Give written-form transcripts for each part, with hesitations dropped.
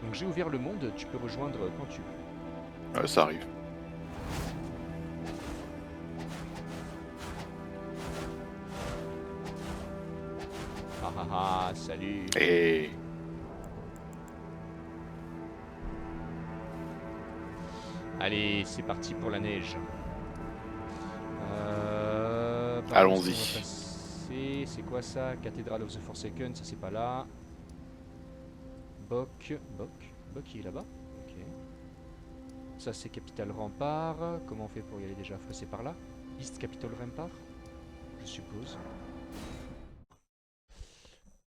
Donc j'ai ouvert le monde, tu peux rejoindre quand tu veux. Ouais, ça arrive. Ah ah ah, salut. Et Allez, c'est parti pour la neige. Par où est-ce qu'on va allons-y. passer? C'est quoi ça? Cathedral of the Forsaken, ça c'est pas là. Bok il est là-bas? Ok. Ça c'est Capital Rempart. Comment on fait pour y aller déjà? Faut passer par là? East Capital Rempart? Je suppose.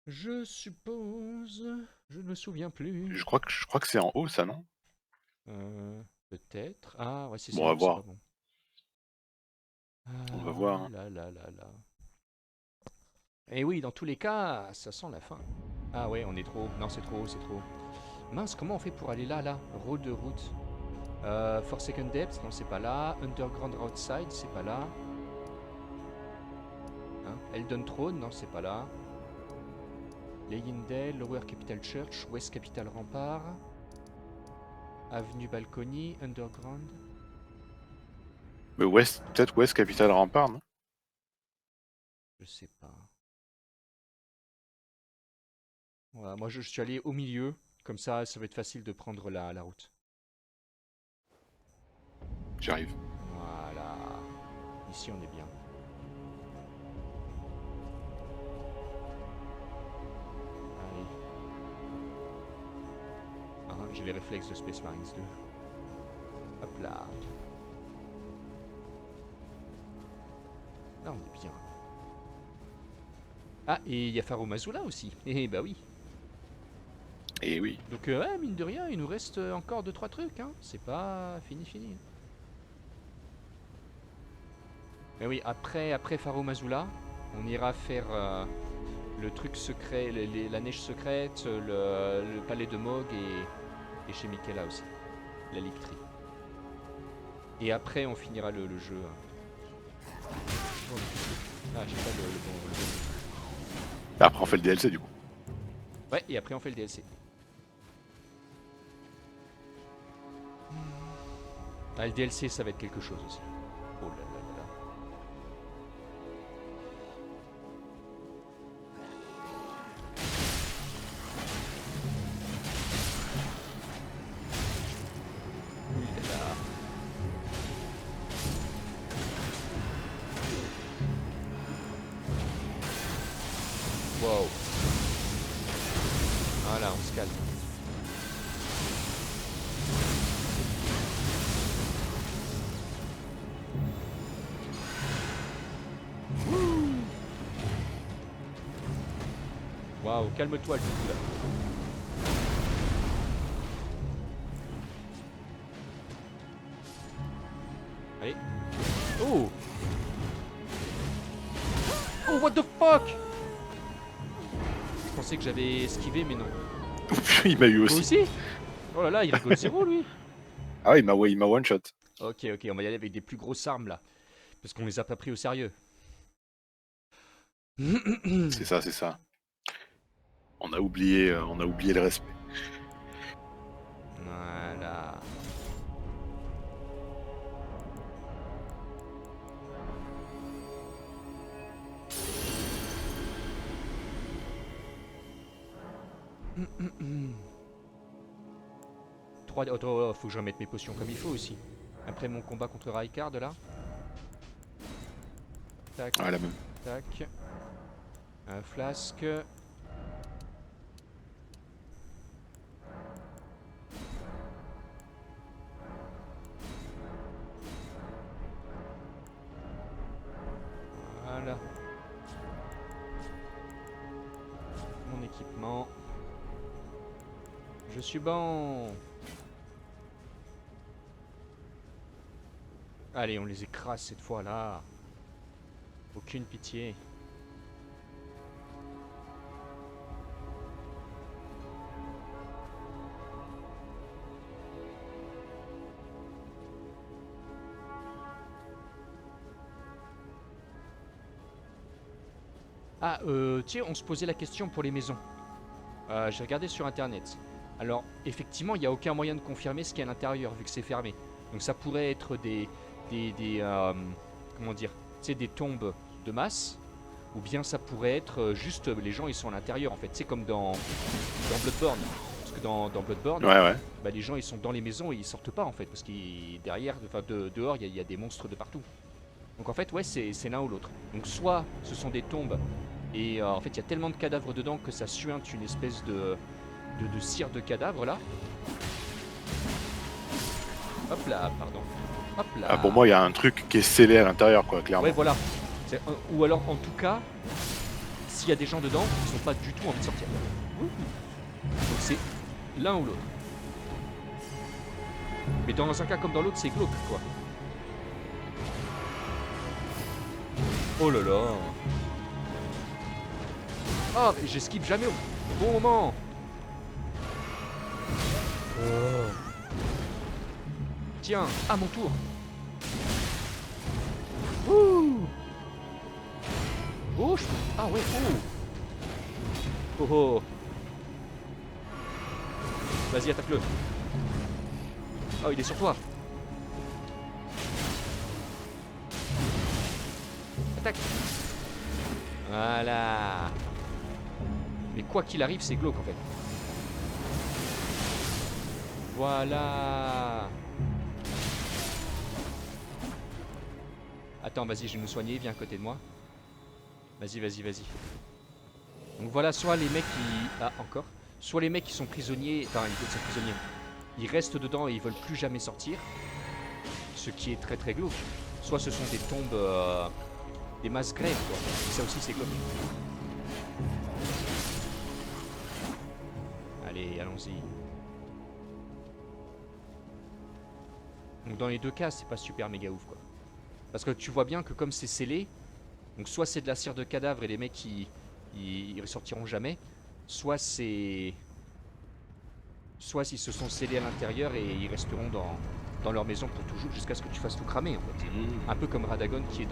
Je suppose. Je ne me souviens plus. Je crois que c'est en haut, ça, non? Peut-être. Ah ouais, si c'est Bon, on en va haut, c'est pas voir. bon. On va voir, Ah hein. là là là là. Et oui, dans tous les cas, ça sent la fin. Ah ouais, on est trop haut. Non, c'est trop haut, c'est trop haut. Mince, comment on fait pour aller là, là? Road de route. Forsaken Depths, non, c'est pas là. Underground Outside, c'est pas là. Hein? Elden Throne, non, c'est pas là. Leyendale, Lower Capital Church, West Capital Rempart. Avenue Balcony, Underground. Mais West, peut-être West Capital Rempart, non? Je sais pas. Voilà, moi je suis allé au milieu, comme ça va être facile de prendre la route. J'arrive. Voilà. Ici on est bien. Allez. Ah, j'ai les réflexes de Space Marines 2. Hop là. Là on est bien. Ah, et il y a Faro Mazula aussi. Eh bah oui. Et oui. Donc ouais, mine de rien, il nous reste encore 2-3 trucs. Hein. C'est pas fini. Mais oui, après Faro Mazula, on ira faire le truc secret, la neige secrète, le palais de Mog et chez Michaela aussi, la Lictrie. Et après, on finira le jeu. Ah, j'ai pas le bon. Après, on fait le DLC, du coup. Ouais, et après, on fait le DLC. Ah, le DLC, ça va être quelque chose aussi. Oh là là là là. Ouh là là. Wow. Voilà, on se calme. Waouh, calme-toi le coup là. Allez. Oh. Oh, what the fuck. Je pensais que j'avais esquivé, mais non. Il m'a eu Toi aussi. aussi? Oh là là, il rigole zéro lui. Ah ouais, il m'a one shot. Ok, on va y aller avec des plus grosses armes là. Parce qu'on les a pas pris au sérieux. C'est ça, c'est ça. On a oublié le respect. Voilà. Oh, faut que je remette mes potions comme il faut aussi. Après mon combat contre Raikard là. Tac, Ouais, la même. tac. Un flasque. Voilà. Mon équipement. Je suis bon. Allez, on les écrase cette fois-là. Aucune pitié. Ah, tiens, on se posait la question pour les maisons. J'ai regardé sur internet. Alors, effectivement, il n'y a aucun moyen de confirmer ce qu'il y a à l'intérieur, vu que c'est fermé. Donc ça pourrait être comment dire, tu sais, des tombes de masse, ou bien ça pourrait être juste les gens ils sont à l'intérieur en fait. C'est comme dans Bloodborne. Parce que dans Bloodborne, Ouais, ouais. bah, les gens ils sont dans les maisons et ils sortent pas en fait. Parce que derrière, enfin dehors, il y a des monstres de partout. Donc en fait, ouais, c'est l'un ou l'autre. Donc soit ce sont des tombes et en fait il y a tellement de cadavres dedans que ça suinte une espèce de cire de cadavres là. Hop là, pardon. Hop Ah, pour là. moi, il y a un truc qui est scellé à l'intérieur, quoi, Ouais, clairement. voilà. Ou alors, en tout cas, s'il y a des gens dedans, ils n'ont pas du tout envie de sortir. Donc c'est l'un ou l'autre. Mais dans un cas comme dans l'autre, c'est glauque, quoi. Oh là là. Ah, mais j'esquive jamais au bon moment. Oh. Tiens, à mon tour. Ouh. Oh, ah ouais, oh. Oh oh. Vas-y, attaque-le. Oh, il est sur toi. Attaque. Voilà. Mais quoi qu'il arrive, c'est glauque en fait. Voilà. Attends, vas-y, je vais me soigner. Viens à côté de moi. Vas-y, vas-y, vas-y. Donc voilà, soit les mecs qui... Ah, encore. Soit les mecs qui sont prisonniers... Enfin, ils sont prisonniers. Ils restent dedans et ils veulent plus jamais sortir. Ce qui est très très glauque. Soit ce sont des tombes... des masses grèves, quoi. Et ça aussi, c'est glauque. Allez, allons-y. Donc dans les deux cas, c'est pas super méga ouf, quoi. Parce que tu vois bien que comme c'est scellé... Donc soit c'est de la cire de cadavre et les mecs ils ressortiront jamais, soit c'est... Soit ils se sont scellés à l'intérieur et ils resteront dans leur maison pour toujours jusqu'à ce que tu fasses tout cramer en fait. Un peu comme Radagon qui est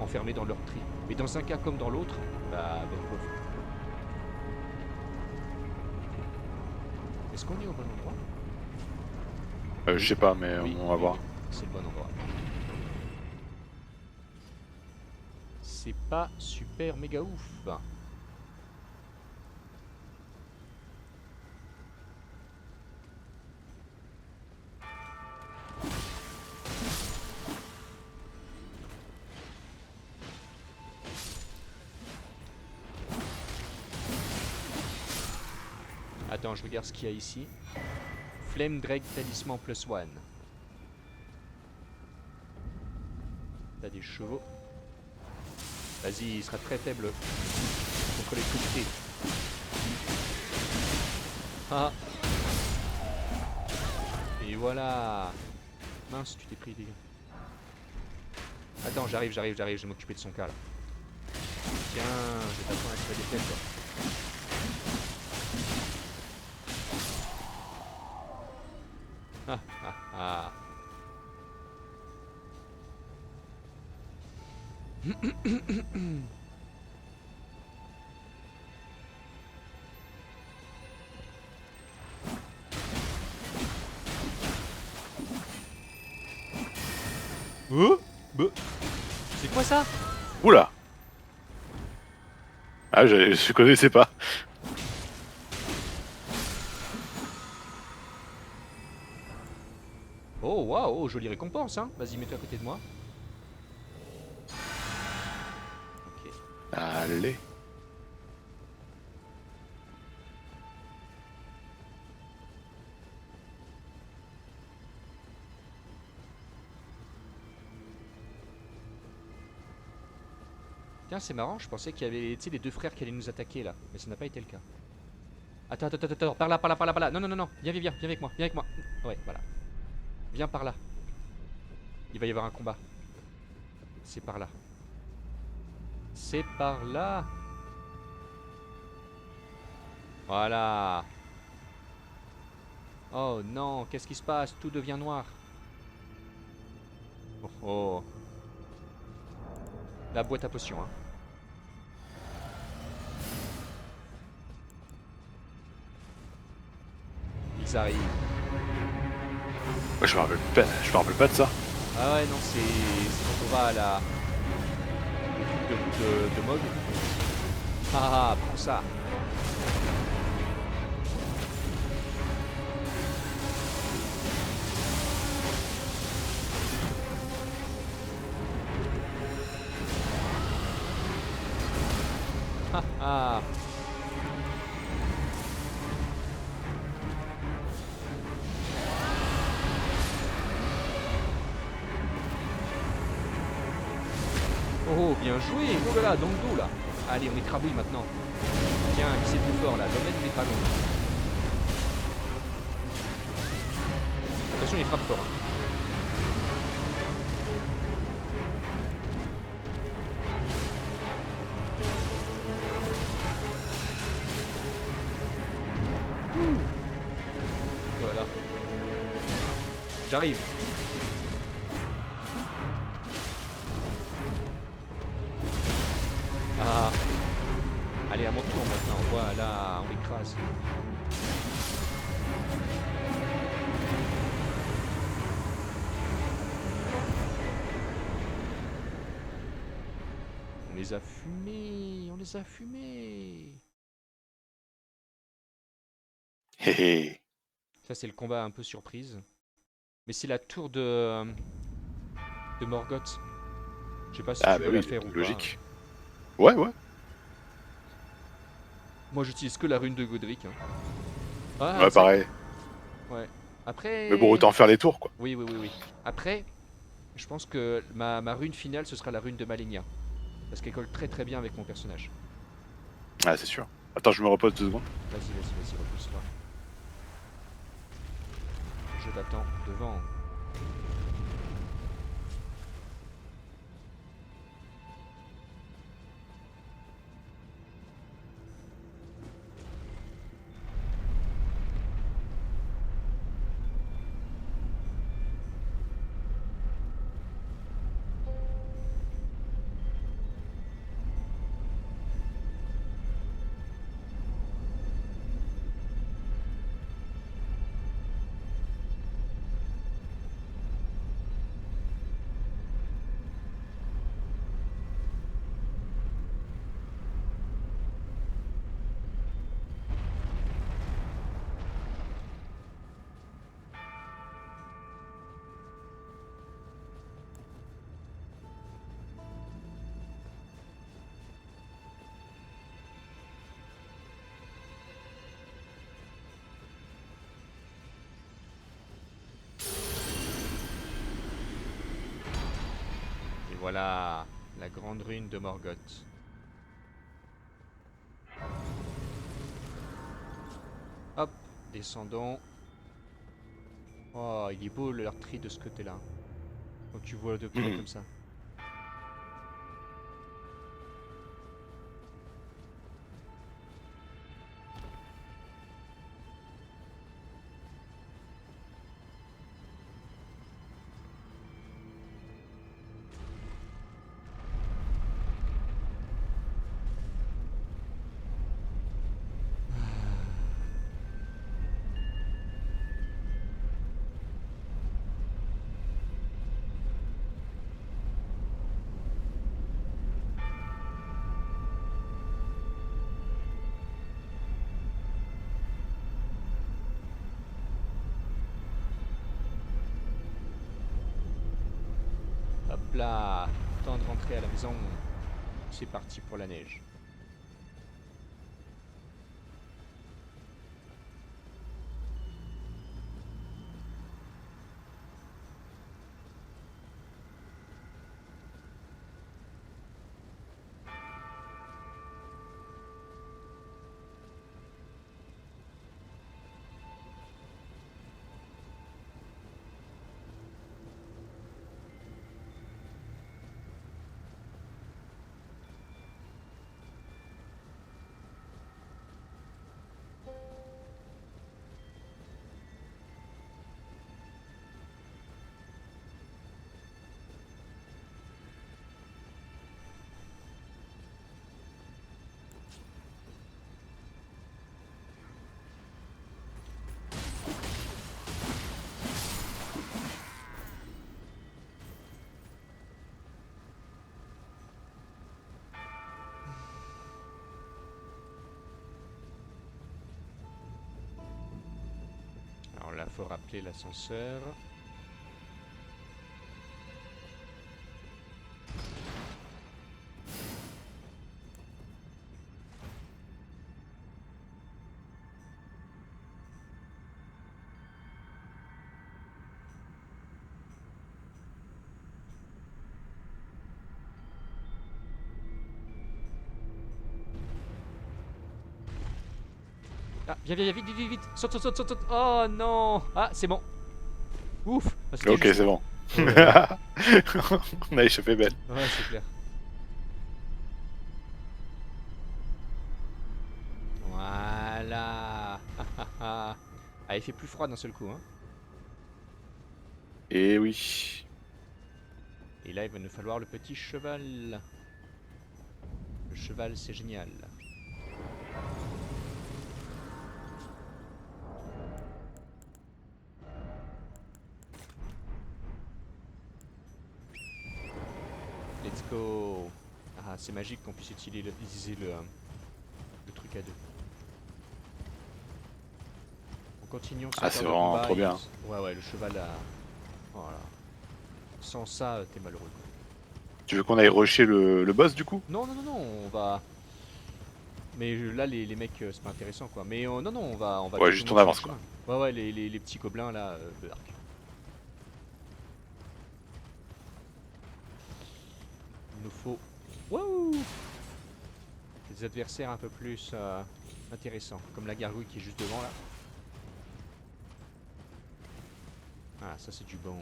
enfermé dans leur tri. Mais dans un cas comme dans l'autre, bah ben bof. Est-ce qu'on est au bon endroit? Je sais pas, mais Oui, on va voir. c'est le bon endroit. C'est pas super méga ouf. Attends, je regarde ce qu'il y a ici. Flame Drake Talisman +1. T'as des chevaux. Vas-y, il sera très faible contre l'électricité. Ah. Et voilà. Mince, tu t'es pris des... Attends, j'arrive, je vais m'occuper de son cas là. Tiens, je vais t'apprendre à tirer des flèches, toi. Ah, ah, ah. Oh bah. C'est quoi ça? Oula. Ah, je connaissais pas. Oh waouh, jolie récompense hein. Vas-y, mets-toi à côté de moi. Ok. Allez. Tiens, c'est marrant, je pensais qu'il y avait, tu sais, les deux frères qui allaient nous attaquer là, mais ça n'a pas été le cas. Attends, attends, attends, attends, par là, par là, par là, par là. Non, non, non, non, viens, viens, viens, viens avec moi, viens avec moi. Ouais, voilà. Viens par là. Il va y avoir un combat. C'est par là. C'est par là. Voilà. Oh non, qu'est-ce qui se passe? Tout devient noir. Oh oh. La boîte à potions, hein. ils arrivent. Ouais, je me rappelle pas de ça. Ah ouais, non, c'est quand on va à la... le truc de Mog. Ah, prends ça. Ah ah. Oh, bien joué. Oh là là, dans le dos là. Allez, on écrabouille maintenant. Tiens, qui c'est le plus fort là? L'homme il est pas long. Attention, il frappe fort. Hein. Voilà. J'arrive. Ah. Allez, à mon tour maintenant. Voilà, on l'écrase. On les a fumés. On les a fumés. Hé hé. Ça, c'est le combat un peu surprise. Mais c'est la tour de Morgoth. Je sais pas si Ah tu bah veux la oui, faire ou pas. logique. Ouais, ouais. Moi, j'utilise que la rune de Godric. Hein. Ah, Ouais, ça y est. pareil. Ouais. Mais bon, Après... autant faire les tours, quoi. Oui, oui, oui, oui. Après, je pense que ma rune finale, ce sera la rune de Malenia. Parce qu'elle colle très très bien avec mon personnage. Ah, c'est sûr. Attends, je me repose 2 secondes. Vas-y, vas-y, vas-y, repousse-toi. Je t'attends devant. Et voilà, la grande rune de Morgoth. Hop, descendons. Oh, il est beau l'artillerie de ce côté-là. Quand tu vois de près Mhm. comme ça. Hop là, temps de rentrer à la maison. C'est parti pour la neige. faut rappeler l'ascenseur. Ah, viens, viens, viens, vite, vite, vite, saute, saute, saute, saute, saute. Oh non. Ah, c'est bon. Ouf. Ah, c'était Ok, juste- c'est bon. Ouais, On a échappé belle. ouais, c'est clair. Voilà. Ah, il fait plus froid d'un seul coup, hein. Et oui. Et là, il va nous falloir le petit cheval. Le cheval, c'est génial. Let's go. Ah, c'est magique qu'on puisse utiliser le truc à deux. On continue, on Ah, sort c'est de vraiment combat, trop bien. Ouais, ouais, le cheval a... Voilà. Sans ça, t'es malheureux, quoi. Tu veux qu'on aille rusher le boss du coup? Non, non, non, non, on va... Mais là, les mecs, c'est pas intéressant, quoi. Mais non, non, on va Ouais, tuer tout juste le on monde sur le avance, quoi. chemin. Ouais, ouais, les petits gobelins, là, Berk. Il nous faut... Wouh, des adversaires un peu plus intéressants. Comme la gargouille qui est juste devant, là. Ah, ça, c'est du bon.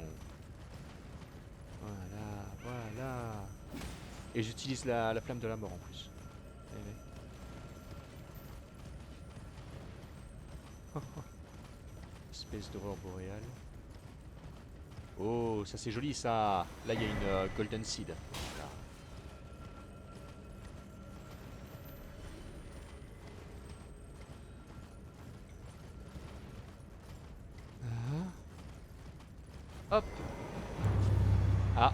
Voilà, voilà. Et j'utilise la flamme de la mort, en plus. Allez. Espèce d'aurore boréale. Oh, ça c'est joli ça. Là il y a une golden seed. Voilà. Hop. Ah.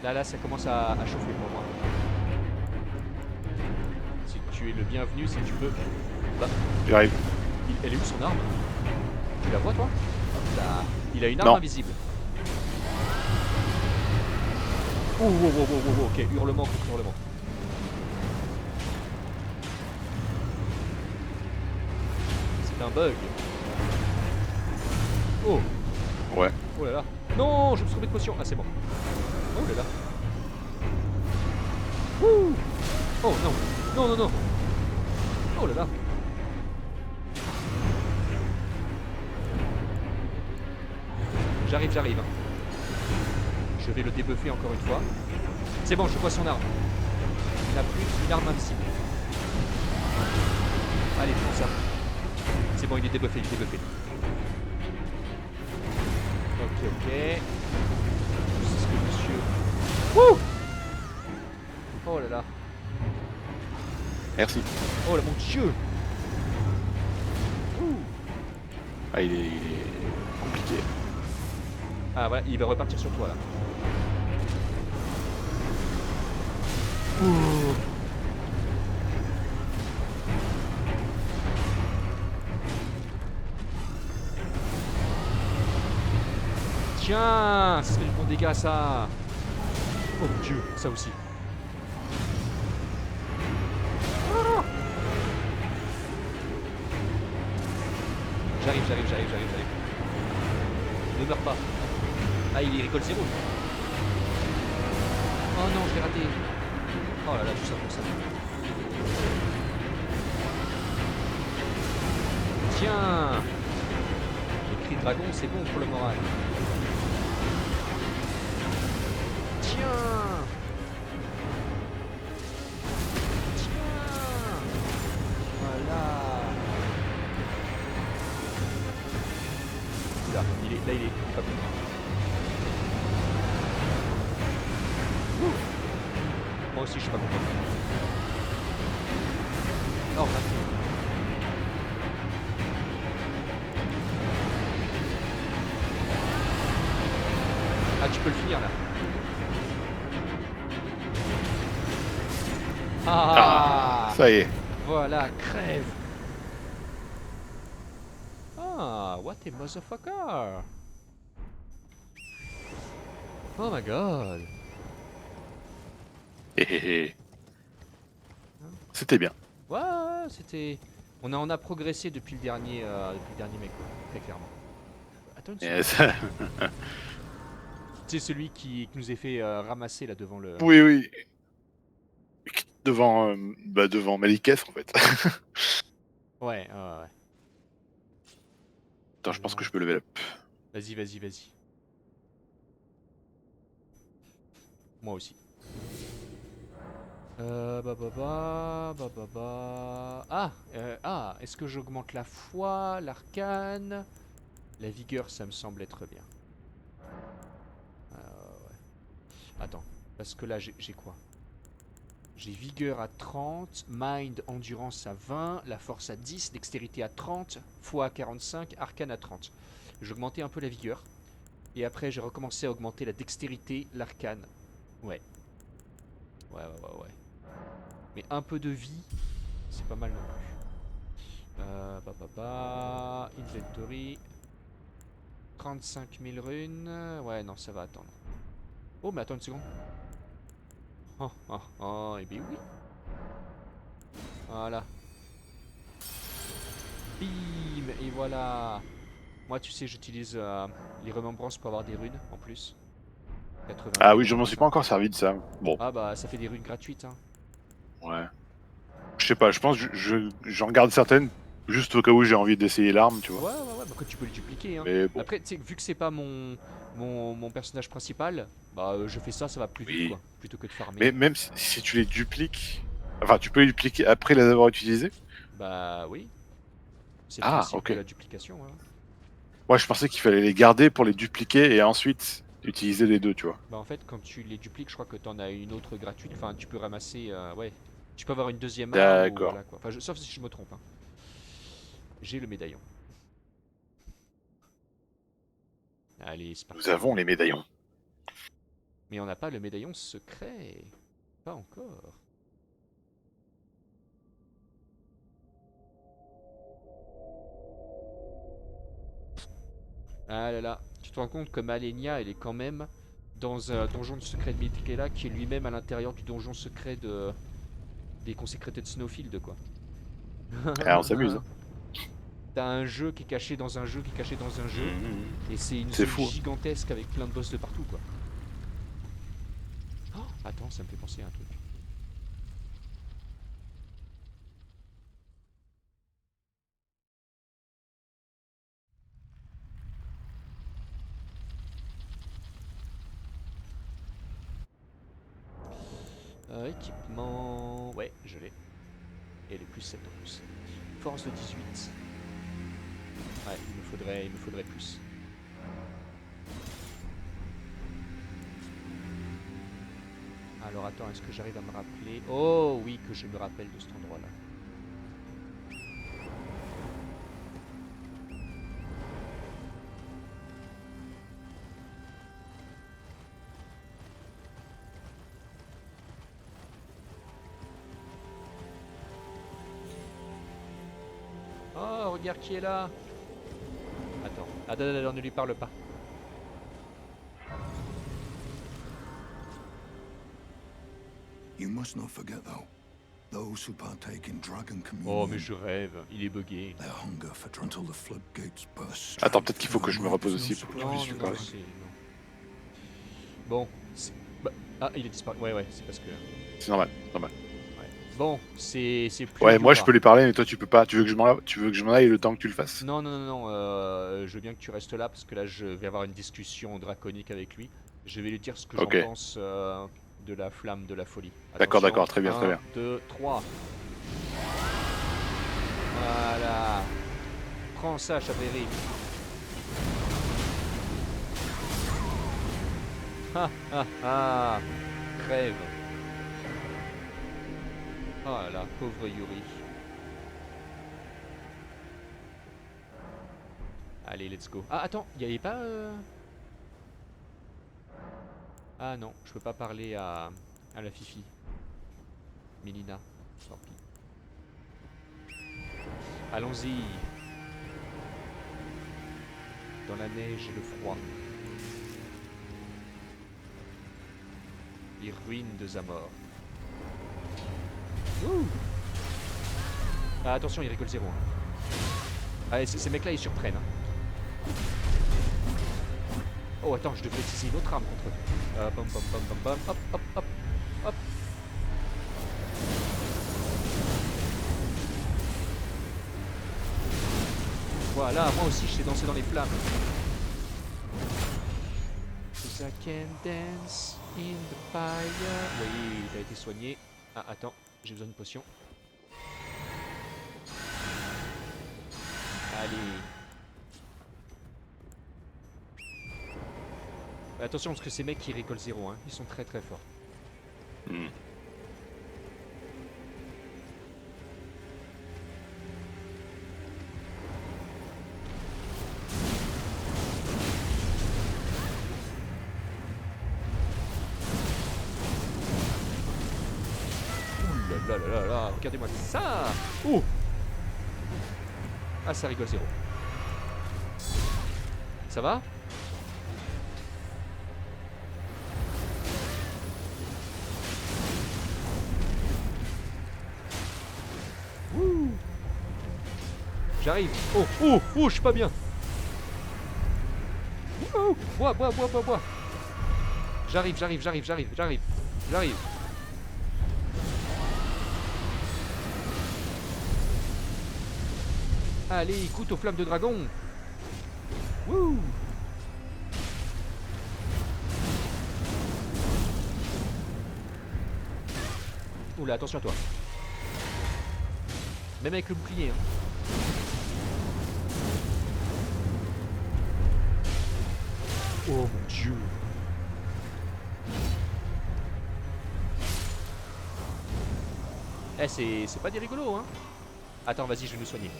Là ça commence à chauffer pour moi. Si tu es le bienvenu, si tu peux. Bah, J'arrive. elle est où son arme? Tu la vois toi? Hop là. Il a une arme Non. invisible. Oh, wow, wow, wow, wow, wow, ok, hurlement contre hurlement. C'est un bug. Oh. Ouais. Oh là là. Non, je me suis trompé de potion. Ah, c'est bon. Oh là là. Ouh. Oh non. Non, non, non. Oh là là. J'arrive, j'arrive. Je vais le débuffer encore une fois. C'est bon, je vois son arme. Il n'a plus une arme invisible. Allez, prends ça. C'est bon, il est débuffé, il est débuffé. Ok, ok. C'est ce que monsieur... Wouh. Oh là là. Merci. Oh là mon dieu. Ouh. Ah, il est compliqué. Ah ouais, il va repartir sur toi là. Ouh. Tiens, ça fait du bon dégât ça. Oh mon dieu, ça aussi. Ah. J'arrive. Ne meurs pas. Ah, il rigole zéro. Oh non, je l'ai raté. Oh là là, tout ça pour ça. Tiens. Les cris de dragon, c'est bon pour le moral. Tiens. Voilà. Là, il est pas bon. Moi aussi, je suis pas content. Oh, là. Ah, tu peux le finir là. Ah, Ça y est. voilà, crève. Ah, Ah, what a motherfucker! Oh my god! Hé hé hé. C'était bien. Ouais, c'était. On a progressé depuis le dernier mec, quoi, très clairement. Attends une Et seconde. ça- C'est celui qui nous est fait ramasser là devant le. Oui, oui. Devant Maliketh, en fait. Ouais, ouais, ouais. Attends, je pense que je peux level up. Vas-y, vas-y, vas-y. Moi aussi. Est-ce que j'augmente la foi, l'arcane? La vigueur, ça me semble être bien. Ouais. Attends, parce que là, j'ai quoi? J'ai vigueur à 30, mind, endurance à 20, la force à 10, dextérité à 30, foi à 45, arcane à 30. J'ai augmenté un peu la vigueur. Et après, j'ai recommencé à augmenter la dextérité, l'arcane. Ouais. Ouais, ouais, ouais, ouais. Mais un peu de vie, c'est pas mal non plus. Inventory. 35 000 runes. Ouais, non, ça va attendre. Oh, mais attends une seconde. Oh, oh, oh, et bien oui. Voilà. Bim. Et voilà. Moi, tu sais, j'utilise les remembrances pour avoir des runes en plus. Ah 82 oui, dans je mon m'en suis pas bazar. encore servi de ça. Bon, Ah bah, ça fait des runes gratuites, hein. ouais. Je sais pas, je pense que j'en garde certaines juste au cas où j'ai envie d'essayer l'arme, tu vois. Ouais, ouais, ouais, bah quand tu peux les dupliquer, hein. Mais bon, Après, tu sais, vu que c'est pas mon personnage principal, bah je fais ça, ça va plus vite, oui. quoi. Plutôt que de farmer. Mais même si tu les dupliques, enfin, tu peux les dupliquer après les avoir utilisés. Bah oui, c'est le Ah, principe de ok. la duplication, hein. Moi, je pensais qu'il fallait les garder pour les dupliquer et ensuite utiliser les deux, tu vois. Bah en fait, quand tu les dupliques, je crois que t'en as une autre gratuite. Enfin, tu peux ramasser, ouais. Tu peux avoir une deuxième arme ou D'accord. voilà quoi. Enfin, sauf si je me trompe, hein. J'ai le médaillon. Allez, c'est Nous parti. avons les médaillons. Mais on n'a pas le médaillon secret. Pas encore. Ah là là, tu te rends compte que Malenia, elle est quand même dans un donjon de secret de Mitkela qui est lui-même à l'intérieur du donjon secret des consécrétés de Snowfield, quoi. Ah, on s'amuse, hein. T'as un jeu qui est caché dans un jeu qui est caché dans un jeu, Mhm. et c'est une C'est zone fou, hein. gigantesque avec plein de boss de partout, quoi. Oh, attends, ça me fait penser à un truc. Équipement... Ouais, je l'ai. Et elle est plus 7 en plus. Force de 18. Ouais, il me faudrait plus. Alors attends, est-ce que j'arrive à me rappeler? Oh oui, que je me rappelle de cet endroit-là. Oh, regarde qui est là. Attends, attends, ne lui parle pas. You must not forget, though, those who partake in dragon Oh, mais communion, je rêve, il est bugué. their hunger for until the floodgates burst. Attends, straight peut-être qu'il faut que through je me might repose be no aussi pour que je Non, puisse surprise lui non, for non, parler. them. c'est... Non. Bon, bah, ah, il est disparu. Ouais, ouais, c'est parce que... C'est normal, normal. Ouais. Bon, c'est plus Ouais, moi je Yura. peux lui parler, mais toi tu peux pas. Tu veux que je m'en aille le temps que tu le fasses? Non, non, non, non, je veux bien que tu restes là parce que là, je vais avoir une discussion draconique avec lui. Je vais lui dire ce que j'en Ok. pense de la flamme de la folie. D'accord, Attention, d'accord, très bien, très 1, bien. 2, 3. Voilà. Prends ça, Chabéry. Ha ha ha. Crève. Oh là là, pauvre Yuri. Allez, let's go. Ah, attends, il y avait pas... Ah non, je peux pas parler à la Fifi. Mélina. Tant pis. Allons-y. dans la neige et le froid. Les ruines de Zamor. Ouh. Ah, attention, il rigole 0. Allez, ces mecs-là, ils surprennent. Oh, attends, je devrais utiliser une autre arme contre eux. Bam, bam, bam, bam, bam. Hop, hop, hop, hop. Voilà, moi aussi, je sais danser dans les flammes. 'Cause I can dance in the fire. Oui, t'as été soigné. Ah, attends, j'ai besoin d'une potion. Allez. Attention parce que ces mecs ils récoltent 0, hein. Ils sont très très forts. Hmm. Ouh là là là là là, regardez-moi ça. Oh. Ah, ça rigole 0. Ça va? Ouh. J'arrive. Oh, oh, oh, je suis pas bien. Oh, bois, bois, bois, bois, bois. J'arrive. Allez, écoute aux flammes de dragon. Wouh. Oula, attention à toi. Même avec le bouclier. Hein. Oh mon dieu. Eh, c'est pas des rigolos, hein. Attends, vas-y, je vais nous soigner.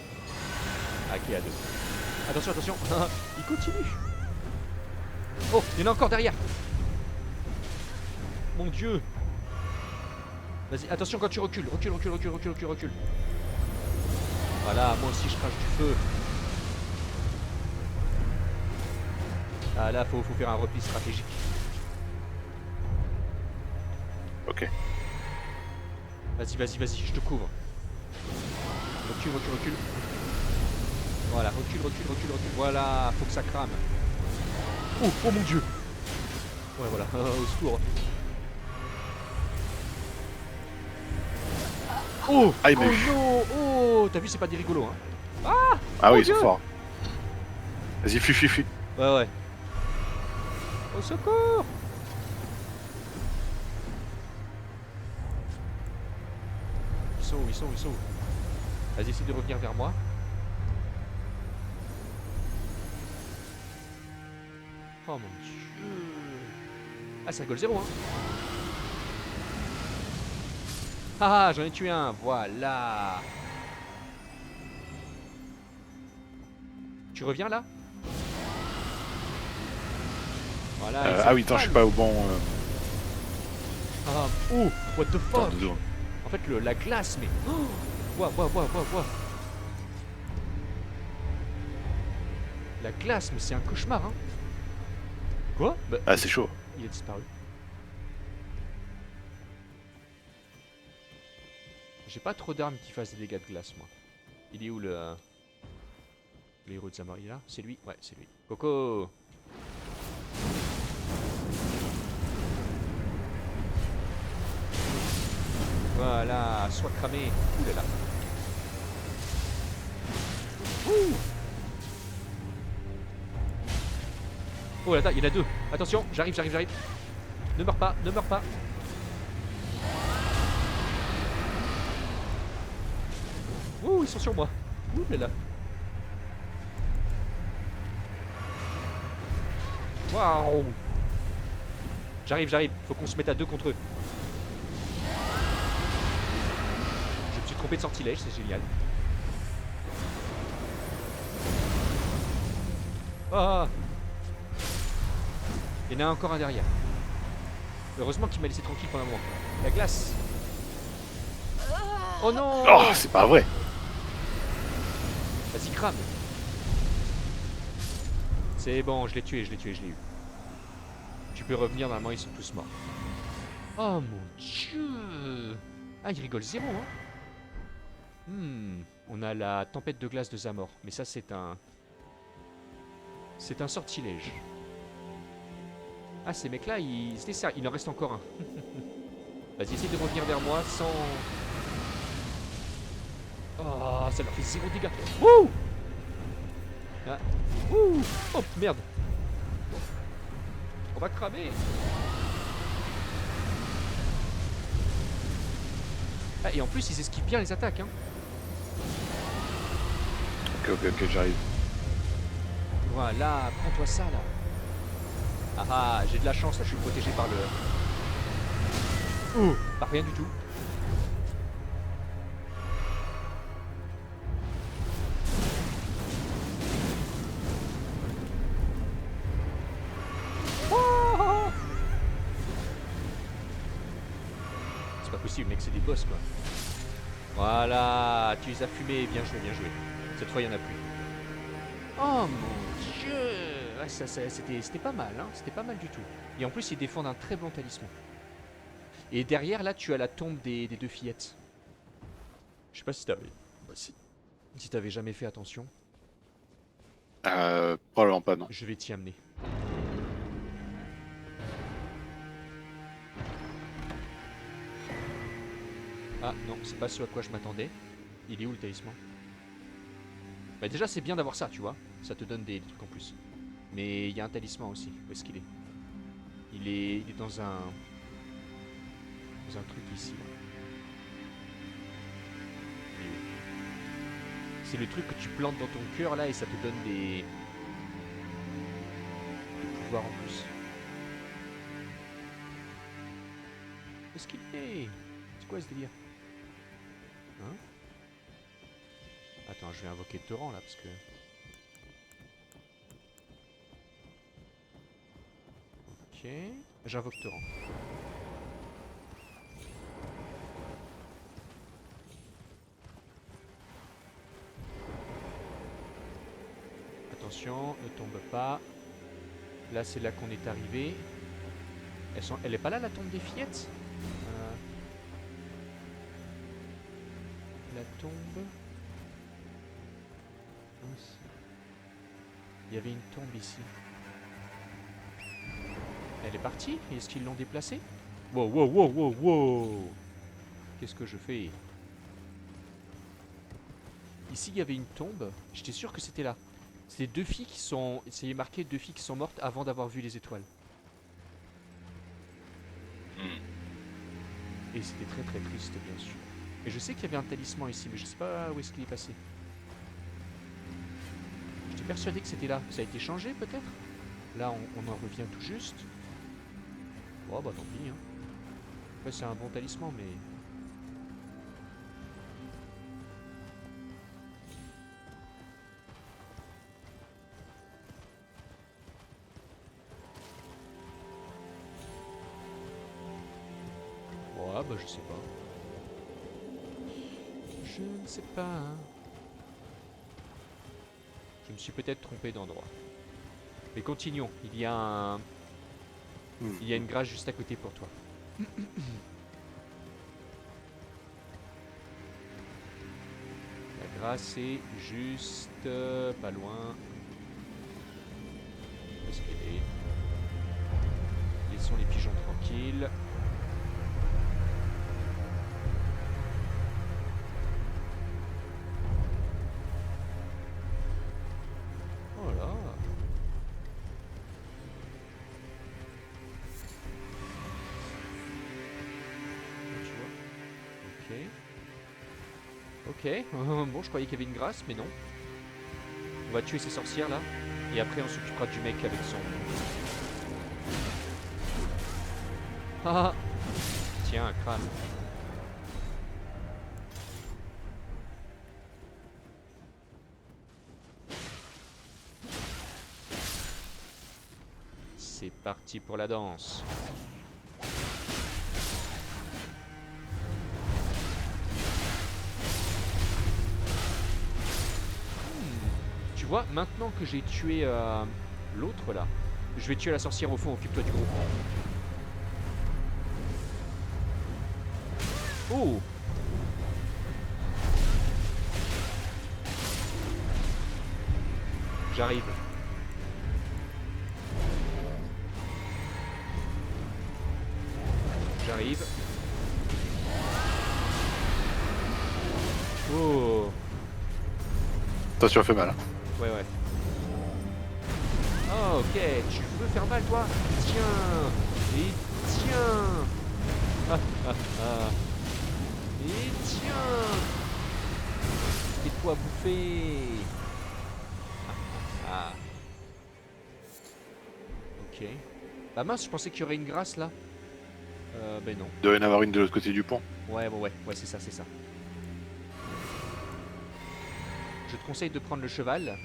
Ok, à 2. Attention, attention. Il continue. Oh, il y en a encore derrière. Mon dieu. Vas-y, attention quand tu recules. Recule. Voilà, moi aussi je crache du feu. Ah là, faut faire un repli stratégique. Ok. Vas-y, je te couvre. Recule. Voilà, recule. Voilà, faut que ça crame. Oh mon dieu. Ouais, voilà, au secours. Oh, Ah, il m'a oh eu. non. Oh, t'as vu, c'est pas des rigolos, hein. Ah oui, ils Dieu. sont forts. Vas-y, fuis. Ouais. Au secours. Ils sont où? Vas-y, essaie de revenir vers moi. Oh mon dieu. Ah, ça rigole 0, hein. Ah, j'en ai tué un, voilà. Tu reviens là? Voilà. Ah oui, attends, je suis pas au bon. Ah, oh, what the fuck? Attends, 2 secondes. En fait, la glace, mais... Oh, bois. La glace, mais c'est un cauchemar, hein. Quoi? Bah, Ah, c'est chaud. il a disparu. J'ai pas trop d'armes qui fassent des dégâts de glace, moi. Il est où le héros de Zamor? Il est là? C'est lui? Ouais, c'est lui. Coco! Voilà, sois cramé. Ouh là là. Ouh. Oh là, il y en a 2. Attention, j'arrive. Ne meurs pas. Ouh, ils sont sur moi. Ouh là là. Waouh. J'arrive. Faut qu'on se mette à 2 contre eux. Je me suis trompé de sortilège, c'est génial. Ah. Il y en a encore un derrière. Heureusement qu'il m'a laissé tranquille pendant un moment. La glace. Oh non. Oh, c'est pas vrai. Vas-y, crame. C'est bon, je l'ai tué, je l'ai tué, je l'ai eu. Tu peux revenir, normalement ils sont tous morts. Oh mon dieu! Ah, il rigole zéro, hein. On a la tempête de glace de Zamor. Mais ça, c'est un... C'est un sortilège. Ah, ces mecs-là, ils se desserrent. Il en reste encore un. Vas-y, essaye de revenir vers moi sans... Oh, ça leur fait 0 dégâts. Wouh! Ah. Ouh! Oh, merde! On va cramer! Ah, et en plus, ils esquivent bien les attaques, hein. Ok, j'arrive. Voilà, prends-toi ça, là. Ah ah, j'ai de la chance, là, je suis protégé par le... Oh, par rien du tout. Oh, c'est pas possible, mec, c'est des boss, quoi. Voilà, tu les as fumés, bien joué, bien joué. Cette fois, il n'y en a plus. Oh mon dieu! Ouais, c'était pas mal, hein. C'était pas mal du tout. Et en plus, ils défendent un très bon talisman. Et derrière, là, tu as la tombe des deux fillettes. Je sais pas si t'avais... Bah, si t'avais jamais fait attention. Probablement pas, non. Je vais t'y amener. Ah non, c'est pas ce à quoi je m'attendais. Il est où le talisman? Bah déjà c'est bien d'avoir ça, tu vois. Ça te donne des trucs en plus. Mais il y a un talisman aussi. Où est-ce qu'il est? Il est dans un... Dans un truc ici. Il est où? C'est le truc que tu plantes dans ton cœur là et ça te donne des pouvoirs en plus. Où est-ce qu'il est? C'est quoi ce délire? Hein? Attends, je vais invoquer Torrent là parce que... Ok, j'invoque Torrent. Attention, ne tombe pas. Là c'est là qu'on est arrivé. Elle est pas là la tombe des fillettes? La tombe... Mince. Il y avait une tombe ici. Elle est partie? Est-ce qu'ils l'ont déplacée? Wow, wow, wow, wow, wow! Qu'est-ce que je fais? Ici, il y avait une tombe. J'étais sûr que c'était là. C'est deux filles qui sont... C'est marqué deux filles qui sont mortes avant d'avoir vu les étoiles. Et c'était très très triste, bien sûr. Et je sais qu'il y avait un talisman ici, mais je sais pas où est-ce qu'il est passé. J'étais persuadé que c'était là. Ça a été changé peut-être? Là, on en revient tout juste. Oh bah tant pis, hein. Ouais, c'est un bon talisman, mais... Ouais, bah je sais pas. Je ne sais pas. Je me suis peut-être trompé d'endroit. Mais continuons. Il y a un... Il y a une grâce juste à côté pour toi. La grâce est juste pas loin. Où est-ce qu'elle est? Laissons les pigeons tranquilles. Voilà. Tu vois? Ok. Ok. Bon, je croyais qu'il y avait une grâce, mais non. On va tuer ces sorcières là. Et après, on s'occupera du mec avec son... Ah! Tiens, un crâne. C'est parti pour la danse. Tu vois, maintenant que j'ai tué L'autre là. Je vais tuer la sorcière au fond, occupe-toi du gros. Oh! J'arrive. J'arrive. Oh! Attention, elle fait mal. Hein. Ouais, ouais. Oh, ok, tu veux faire mal, toi? Tiens! Et tiens! Ah, ah, ah. Et tiens! Fais-toi bouffer! Ah. Ok. Bah mince, je pensais qu'il y aurait une grâce là. Ben non. Il doit y en avoir une de l'autre côté du pont. Ouais, c'est ça, c'est ça. Je te conseille de prendre le cheval.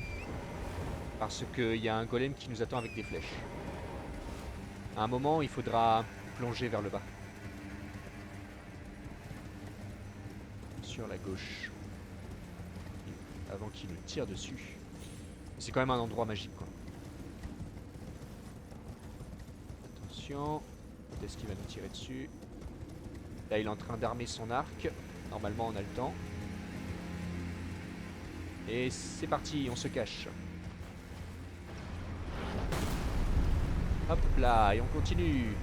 Parce qu'il y a un golem qui nous attend avec des flèches. À un moment, il faudra plonger vers le bas. Sur la gauche. Avant qu'il nous tire dessus. C'est quand même un endroit magique, quoi. Attention. Est-ce qu'il va nous tirer dessus? Là, il est en train d'armer son arc. Normalement, on a le temps. Et c'est parti, on se cache. Hop là, et on continue.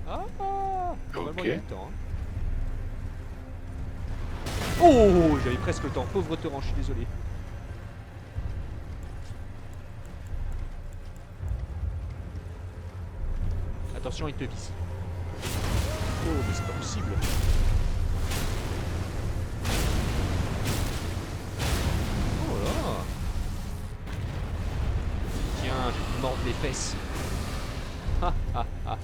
Ah, normalement, il y a le temps. Hein. Oh, j'avais presque le temps. Pauvre torrent, je suis désolé. Attention, il te vise. Oh, mais c'est pas possible. Oh là. Tiens, je vais te mordre les fesses. Ha ha ha.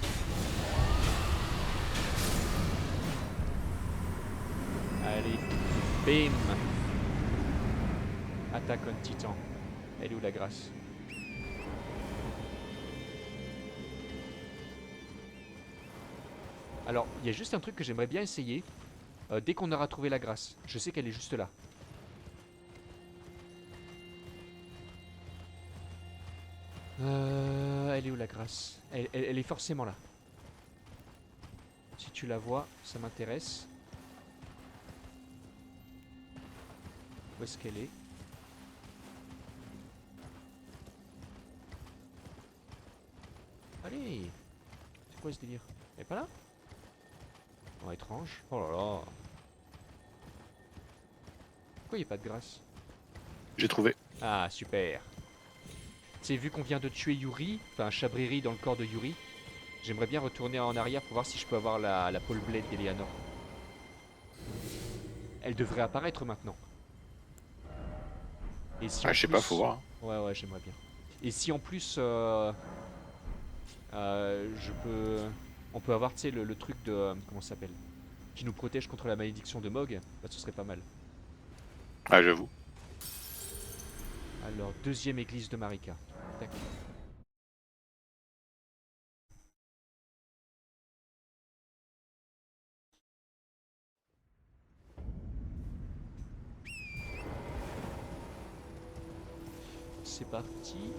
Allez, bim. Attaque on titan. Elle est où la grâce? Alors, il y a juste un truc que j'aimerais bien essayer. Dès qu'on aura trouvé la grâce. Je sais qu'elle est juste là. Elle est où la grâce? Elle est forcément là. Si tu la vois, ça m'intéresse. Où est-ce qu'elle est? Allez! C'est quoi ce délire? Elle est pas là? Oh, étrange. Oh là là. Pourquoi il n'y a pas de grâce? J'ai trouvé. Ah, super. Tu sais, vu qu'on vient de tuer Yuri, enfin Chabriri dans le corps de Yuri, j'aimerais bien retourner en arrière pour voir si je peux avoir la Pole Blade d'Eleanor. Elle devrait apparaître maintenant. Et si Ah, en je sais plus... pas, faut voir. Ouais, j'aimerais bien. Et si en plus, je peux... On peut avoir, tu sais, le truc de... comment ça s'appelle? Qui nous protège contre la malédiction de Mog, bah ce serait pas mal. Ah, j'avoue. Alors, deuxième église de Marika. Tac. C'est parti.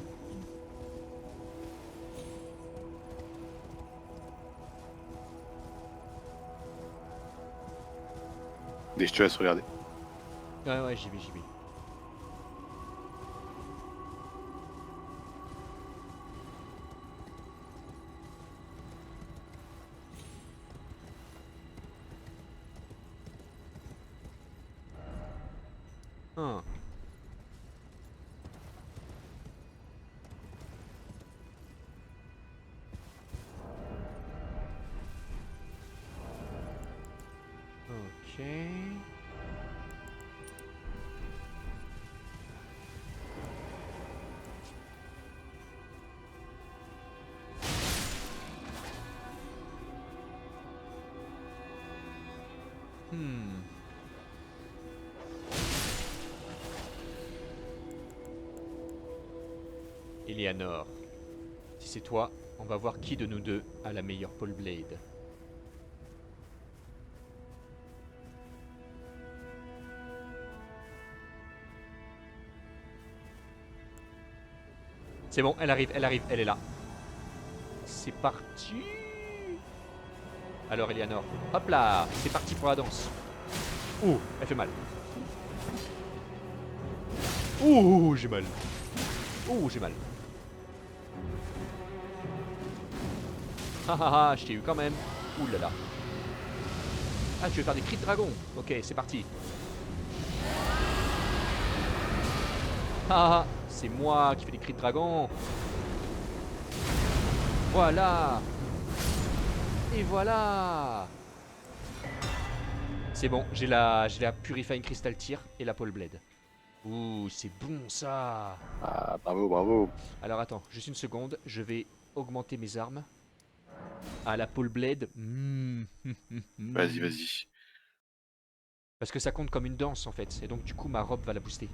Dès que je te laisse regarder. Ouais, j'y vais, j'y vais. Un. Ok. Hmm. Eleanor. Si c'est toi, on va voir qui de nous deux a la meilleure Pole Blade. C'est bon, elle arrive, elle est là. C'est parti. Alors Eleanor, hop là, c'est parti pour la danse. Ouh, elle fait mal. Ouh, j'ai mal. Ouh, j'ai mal. Ah ah ah, je t'ai eu quand même. Ouh là là. Ah, tu veux faire des cris de dragon? Ok, c'est parti. Ah, c'est moi qui fais des cris de dragon. Voilà. Et voilà. C'est bon, j'ai la Purifying Crystal Tear et la Pole Blade. Ouh, c'est bon ça. Ah, bravo, bravo. Alors attends, juste une seconde, je vais augmenter mes armes. Ah, la Pole Blade. Vas-y, vas-y. Parce que ça compte comme une danse en fait, et donc du coup ma robe va la booster.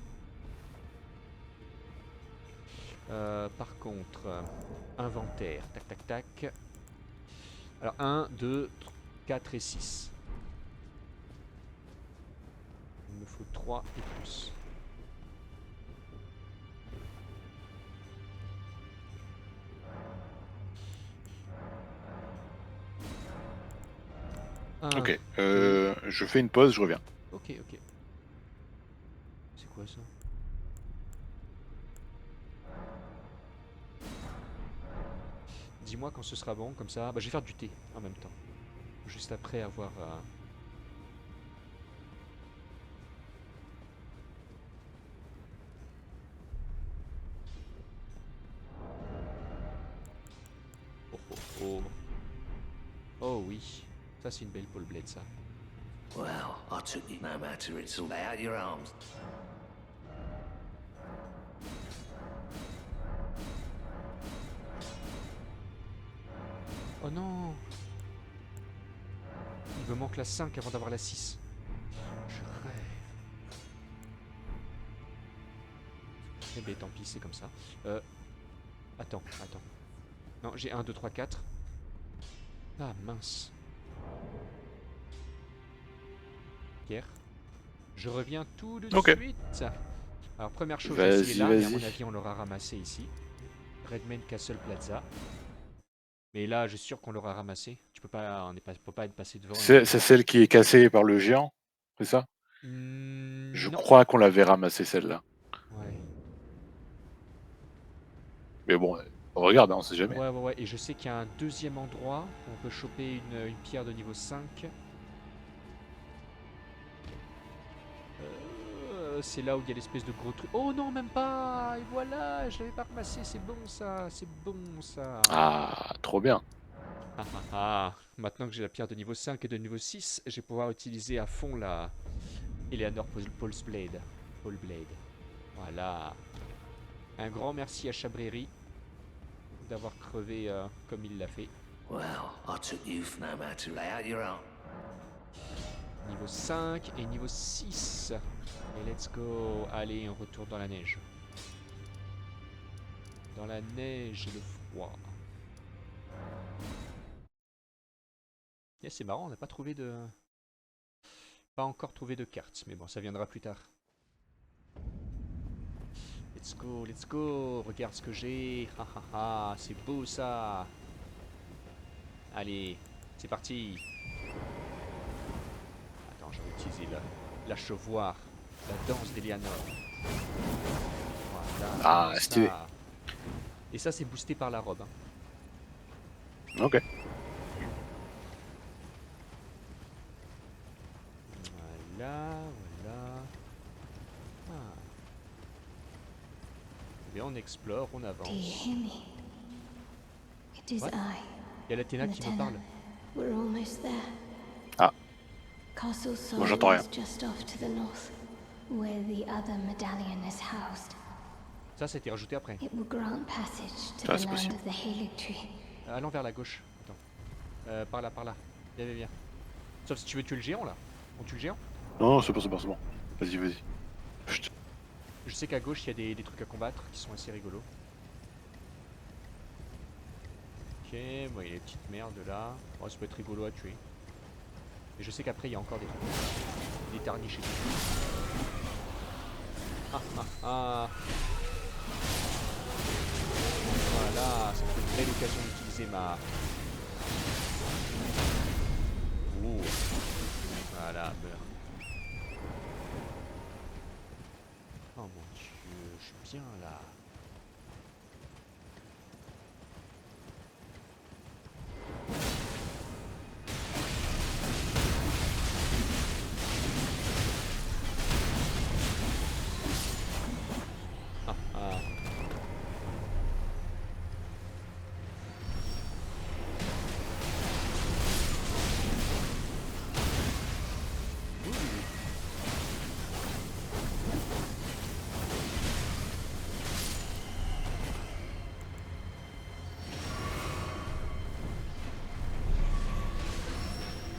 Par contre, inventaire, tac tac tac. Alors 1, 2, 4 et 6. Il me faut 3 et plus. Ok, je fais une pause, je reviens. Ok, ok. C'est quoi ça? Dis-moi quand ce sera bon, comme ça. Bah, je vais faire du thé en même temps. Juste après avoir. Oh oh oh. Oh oui. Ça, c'est une belle pole blade, ça. Well, I took you no matter it's all out your arms. Oh non! Il me manque la 5 avant d'avoir la 6. Je rêve. Eh ben tant pis, c'est comme ça. Attends. Non, j'ai 1, 2, 3, 4. Ah mince. Pierre. Je reviens tout de suite. Alors première chose, Vas-y, là, mais à mon vas-y. avis on l'aura ramassé ici. Redman Castle Plaza. Mais là, je suis sûr qu'on l'aura ramassé. Tu peux pas, peut pas être passé devant. C'est celle qui est cassée par le géant, c'est ça? Je Non. crois qu'on l'avait ramassée celle-là. Ouais. Mais bon, on regarde, hein, on sait jamais. Ouais. Et je sais qu'il y a un deuxième endroit où on peut choper une pierre de niveau 5. C'est là où il y a l'espèce de gros truc. Oh non, même pas. Et voilà, je l'avais pas ramassé. C'est bon ça. C'est bon ça. Ah, trop bien. Maintenant que j'ai la pierre de niveau 5 et de niveau 6, je vais pouvoir utiliser à fond la Eleanor Pulse Blade. Pole Blade. Voilà. Un grand merci à Chabréry d'avoir crevé comme il l'a fait. Well, I took you no matter out your arms. Niveau 5 et niveau 6. Et let's go. Allez, on retourne dans la neige. Dans la neige et le froid. Yeah, c'est marrant, on n'a pas trouvé de... Pas encore trouvé de carte, mais bon, ça viendra plus tard. Let's go. Regarde ce que j'ai. C'est beau ça. Allez, c'est parti. Attends, je vais utiliser la chevauire. La danse d'Eleanor. Voilà. Ah, ça. stylé. Et ça, c'est boosté par la robe. Ok. Voilà. Ah. Et on explore, on avance. Do you hear me? It is What? I, Il y a l'Athéna qui me parle. We're almost there. Ah. Castle Sol Moi, j'entends rien. is just off to the north, where the other medallion is housed. Ça, c'était rajouté après. It will grant passage to Ah, the c'est land possible. of the Halig Tree. Allons vers la gauche. Attends. Par là. Viens. Sauf si tu veux tuer le géant là. On tue le géant. Non, c'est bon. Vas-y. Chut. Je sais qu'à gauche il y a des trucs à combattre qui sont assez rigolos. Ok, bon, il y a des petites merdes là. Bon, ça peut être rigolo à tuer. Et je sais qu'après il y a encore des trucs. Des tarniches et tout. Ah. belle occasion d'utiliser ma... Oh. Voilà, meurs. Oh mon dieu, je suis bien là. Ah, ah.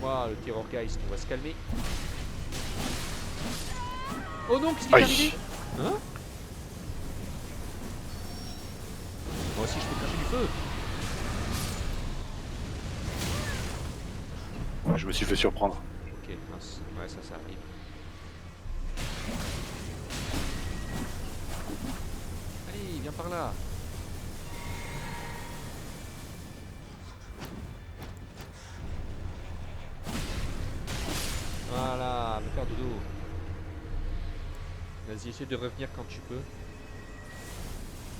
Ouah, le terrorgeist, on va se calmer. Oh non, qu'est-ce qui est Aïe. arrivé? Hein? Moi aussi je peux cracher du feu. Je me suis fait surprendre. Ok, mince. Ouais, ça arrive. Allez, viens par là. Voilà, me faire dodo. Vas-y, essaie de revenir quand tu peux.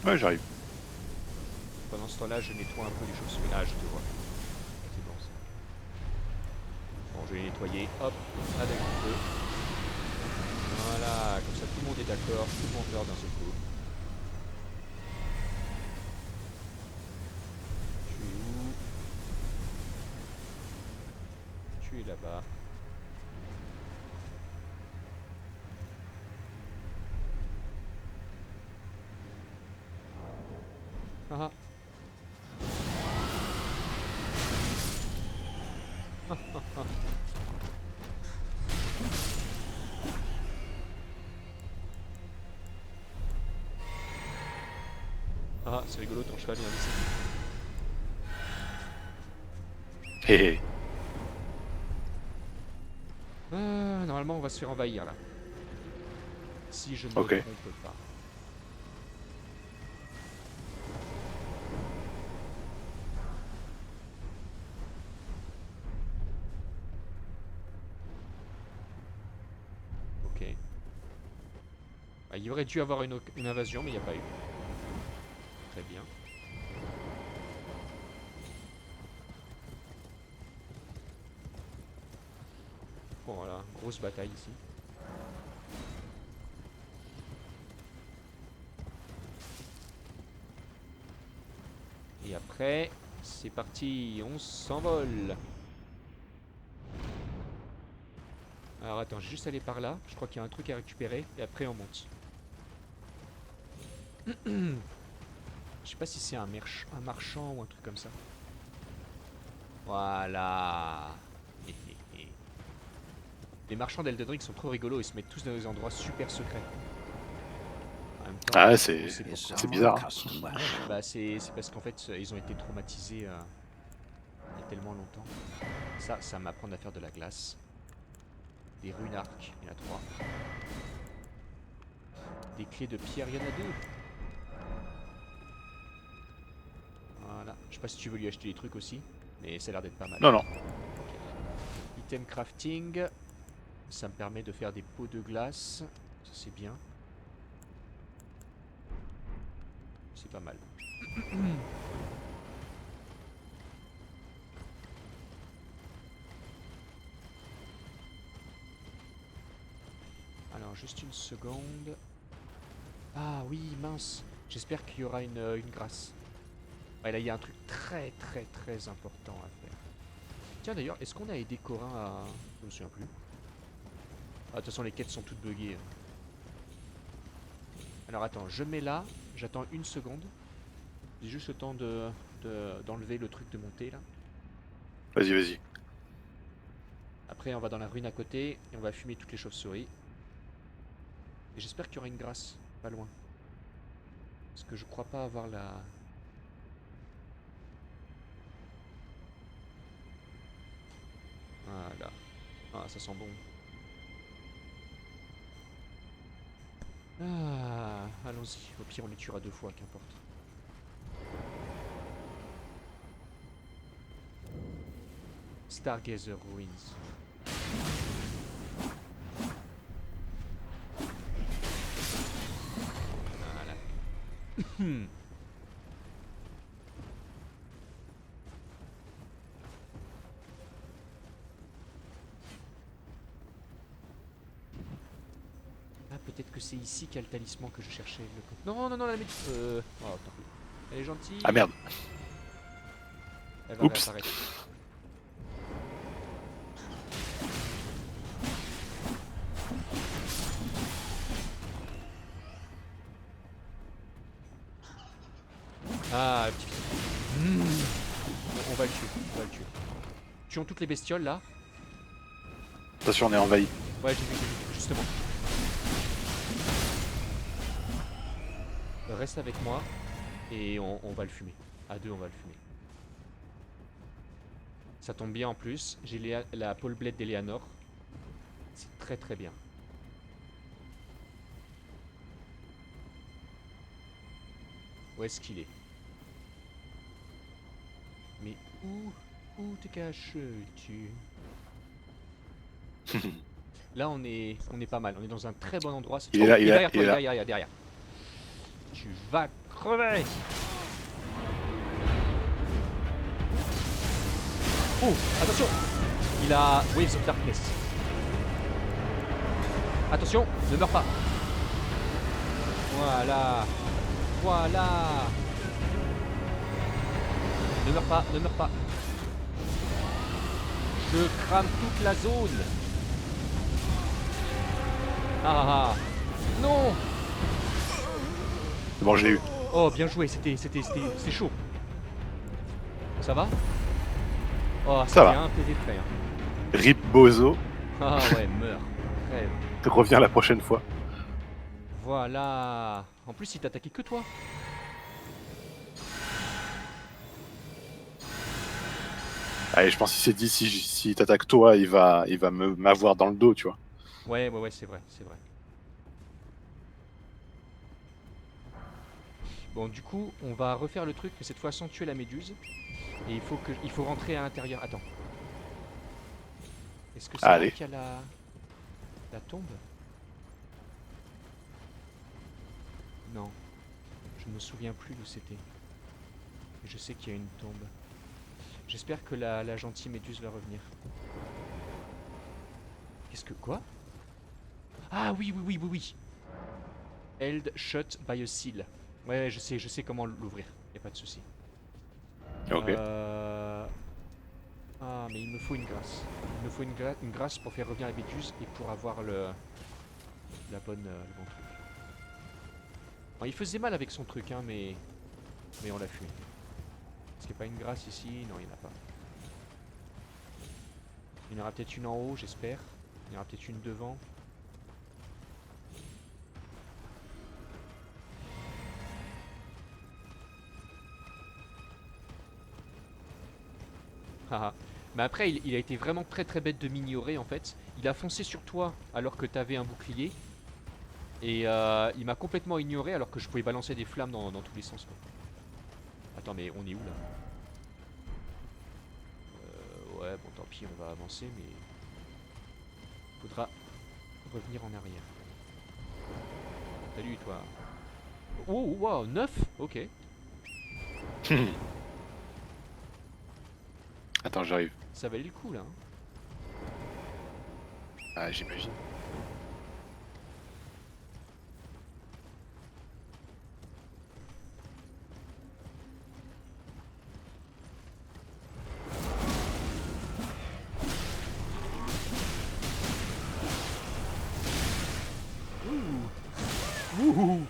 Ouais, j'arrive. Pendant ce temps-là, je nettoie un peu les chauves-souris. Ah, je te vois. C'est bon ça. Bon, je vais les nettoyer. Hop, avec le feu. Voilà, comme ça tout le monde est d'accord, tout le monde meurt d'un seul coup. Tu es où? Tu es là-bas. Ah ah. Ah, c'est rigolo, ton cheval vient d'ici. Hé hé. Normalement, on va se faire envahir là. Si je ne me Ok. trompe pas. Ok. Ah, il y aurait dû avoir une invasion, mais il n'y a pas eu. Très bien. Bon voilà, grosse bataille ici. Et après, c'est parti, on s'envole. Alors attends, je vais juste aller par là. Je crois qu'il y a un truc à récupérer. Et après, on monte. Je sais pas si c'est un marchand ou un truc comme ça. Voilà. Les marchands d'Elden Ring sont trop rigolos. Ils se mettent tous dans des endroits super secrets. En même temps, Ah, on c'est sait pourquoi. c'est bizarre. Bah c'est parce qu'en fait, ils ont été traumatisés il y a tellement longtemps. Ça m'apprend à faire de la glace. Des runes arc, il y en a 3. Des clés de pierre, il y en a 2. Voilà. Je sais pas si tu veux lui acheter des trucs aussi, mais ça a l'air d'être pas mal. Non, non. Item crafting. Ça me permet de faire des pots de glace. Ça c'est bien. C'est pas mal. Alors juste une seconde. Ah oui, mince. J'espère qu'il y aura une grâce. Ouais, là il y a un truc très important à faire. Tiens d'ailleurs, est-ce qu'on a aidé Corin à... Je me souviens plus. Ah, de toute façon les quêtes sont toutes buggées. Alors attends, je mets là, j'attends une seconde. J'ai juste le temps d'enlever le truc de monter là. Vas-y, vas-y. Après on va dans la ruine à côté et on va fumer toutes les chauves-souris. Et j'espère qu'il y aura une grâce, pas loin. Parce que je crois pas avoir la... Voilà. Ah, ça sent bon. Ah, allons-y. Au pire, on les tuera 2 fois, qu'importe. Stargazer Ruins. Voilà. Ah, peut-être que c'est ici qu'il y a le talisman que je cherchais. Non, non, non, la méduse. Oh, attends. Elle est gentille. Ah merde. Elle va Oups. réapparaître. Ah, petit. On va le tuer, on va le tuer. Tuons toutes les bestioles là. Attention, on est envahi. Ouais, j'ai vu, justement. Reste avec moi et on va le fumer. À deux, on va le fumer. Ça tombe bien en plus. J'ai la pole blade d'Eleanor. C'est très très bien. Où est-ce qu'il est? Mais où te caches-tu? Là on est pas mal, on est dans un très bon endroit. Il est là, il est là, derrière il est toi, là. derrière. Tu vas crever. Oh, attention. Il a Waves of Darkness. Attention, ne meurs pas. Voilà. Voilà. Ne meurs pas, ne meurs pas. Je crame toute la zone. Ah. Non. C'est bon, je l'ai eu. Oh, bien joué, c'était chaud. Ça va? Oh, Ça va. Bien pété de près. Hein. Rip Bozo. Ah ouais, meurs. Crève. Reviens la prochaine fois. Voilà. En plus, il t'attaquait que toi. Allez, je pense qu'il s'est dit si t'attaque toi, il va m'avoir dans le dos, tu vois. Ouais, c'est vrai, c'est vrai. Bon, du coup, on va refaire le truc, mais cette fois sans tuer la méduse. Et il faut rentrer à l'intérieur. Attends. Est-ce que c'est là qu'il y a la tombe? Non. Je me souviens plus d'où c'était. Mais je sais qu'il y a une tombe. J'espère que la gentille méduse va revenir. Qu'est-ce que... Quoi? Ah oui. Held shut by a seal. Ouais, je sais comment l'ouvrir. Y a pas de souci. Ok. Ah, mais il me faut une grâce. Il me faut une grâce pour faire revenir la méduse et pour avoir le bon truc. Bon, il faisait mal avec son truc, hein, mais on l'a fui. Est-ce qu'il n'y a pas une grâce ici? Non, il n'y en a pas. Il y en aura peut-être une en haut, j'espère. Il y en aura peut-être une devant. Haha. Mais après, il a été vraiment très très bête de m'ignorer en fait. Il a foncé sur toi alors que t'avais un bouclier. Et il m'a complètement ignoré alors que je pouvais balancer des flammes dans tous les sens. Quoi. Attends, mais on est où là? Ouais, bon tant pis, on va avancer, mais... Faudra revenir en arrière. Salut toi. Oh, wow, 9. Ok. Attends, j'arrive. Ça valait le coup là. Hein. Ah, j'imagine. Wouhou.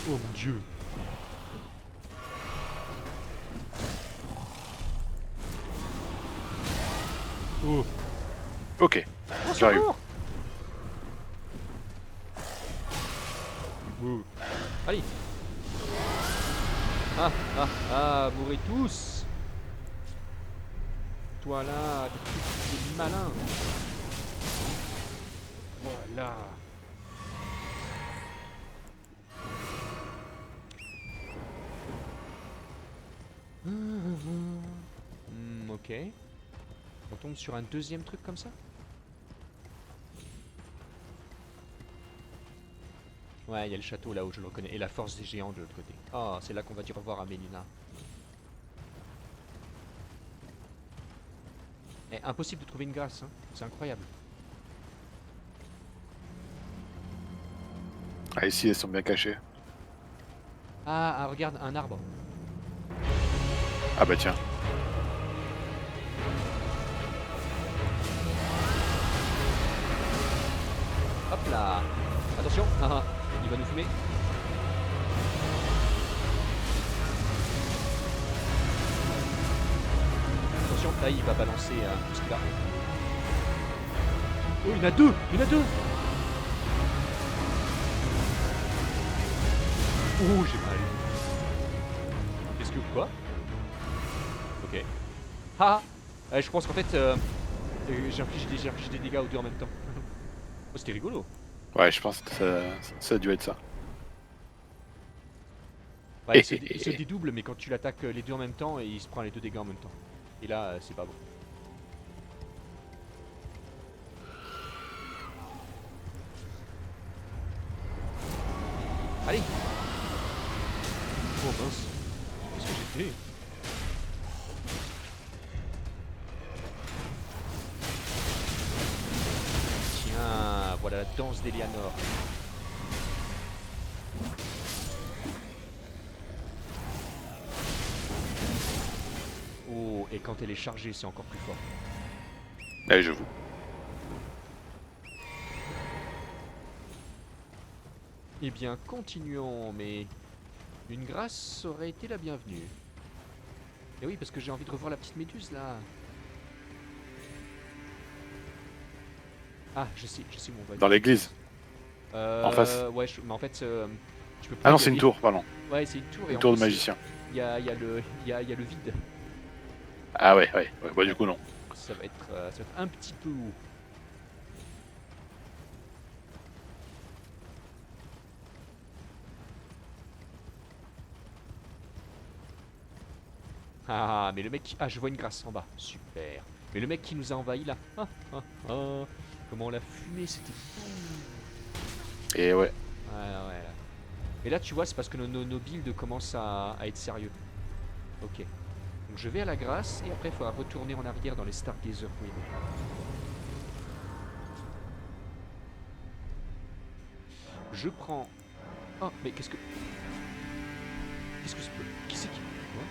Oh mon dieu. Oh. Ok, j'arrive. Ouh. Allez. Mourrez tous. Toi là, t'es malin. Voilà. Ok. On tombe sur un deuxième truc comme ça. Ouais, il y a le château là-haut, je le reconnais. Et la force des géants de l'autre côté. Ah, c'est là qu'on va dire au revoir à Mélina. Eh, impossible de trouver une grâce, hein. C'est incroyable. Ah, ici, elles sont bien cachées. Ah, regarde, un arbre. Ah bah tiens. Hop là. Attention, il va nous fumer. Attention, là il va balancer tout ce qu'il a. Oh, il y en a deux. Il y en a deux. Oh, j'ai mal. Qu'est-ce que... Quoi? Ok. Ah, je pense qu'en fait, j'ai infligé des dégâts aux deux en même temps. Oh, c'était rigolo. Ouais, je pense que ça a dû être ça. Ouais, il se dédouble, mais quand tu l'attaques les deux en même temps, il se prend les deux dégâts en même temps. Et là, c'est pas bon. Allez. Oh mince. Qu'est-ce que j'ai fait? Tiens, voilà la danse d'Eleanor. Oh, et quand elle est chargée, c'est encore plus fort. Ouais, je vous. Eh bien, continuons, mais une grâce aurait été la bienvenue. Et oui, parce que j'ai envie de revoir la petite méduse là. Ah, je sais où on va. Dans l'église. En face. Ouais, mais en fait, tu peux pas. Ah non, y c'est une aller. tour, pardon. Ouais, c'est une tour. Et Une en tour de plus, magicien. Il y a le vide. Ah ouais. Bah du coup, non. Ça va être un petit peu haut. Ah, mais le mec... Ah, je vois une grâce en bas. Super. Mais le mec qui nous a envahi là... Comment on l'a fumé, c'était... Et ouais. Ouais. Et là, tu vois, c'est parce que nos builds commencent à être sérieux. Ok. Donc je vais à la grâce, et après, il faudra retourner en arrière dans les Stargazer Ruins. Je prends... Oh, mais qu'est-ce que... Qu'est-ce que c'est que... Qui c'est qui... Quoi?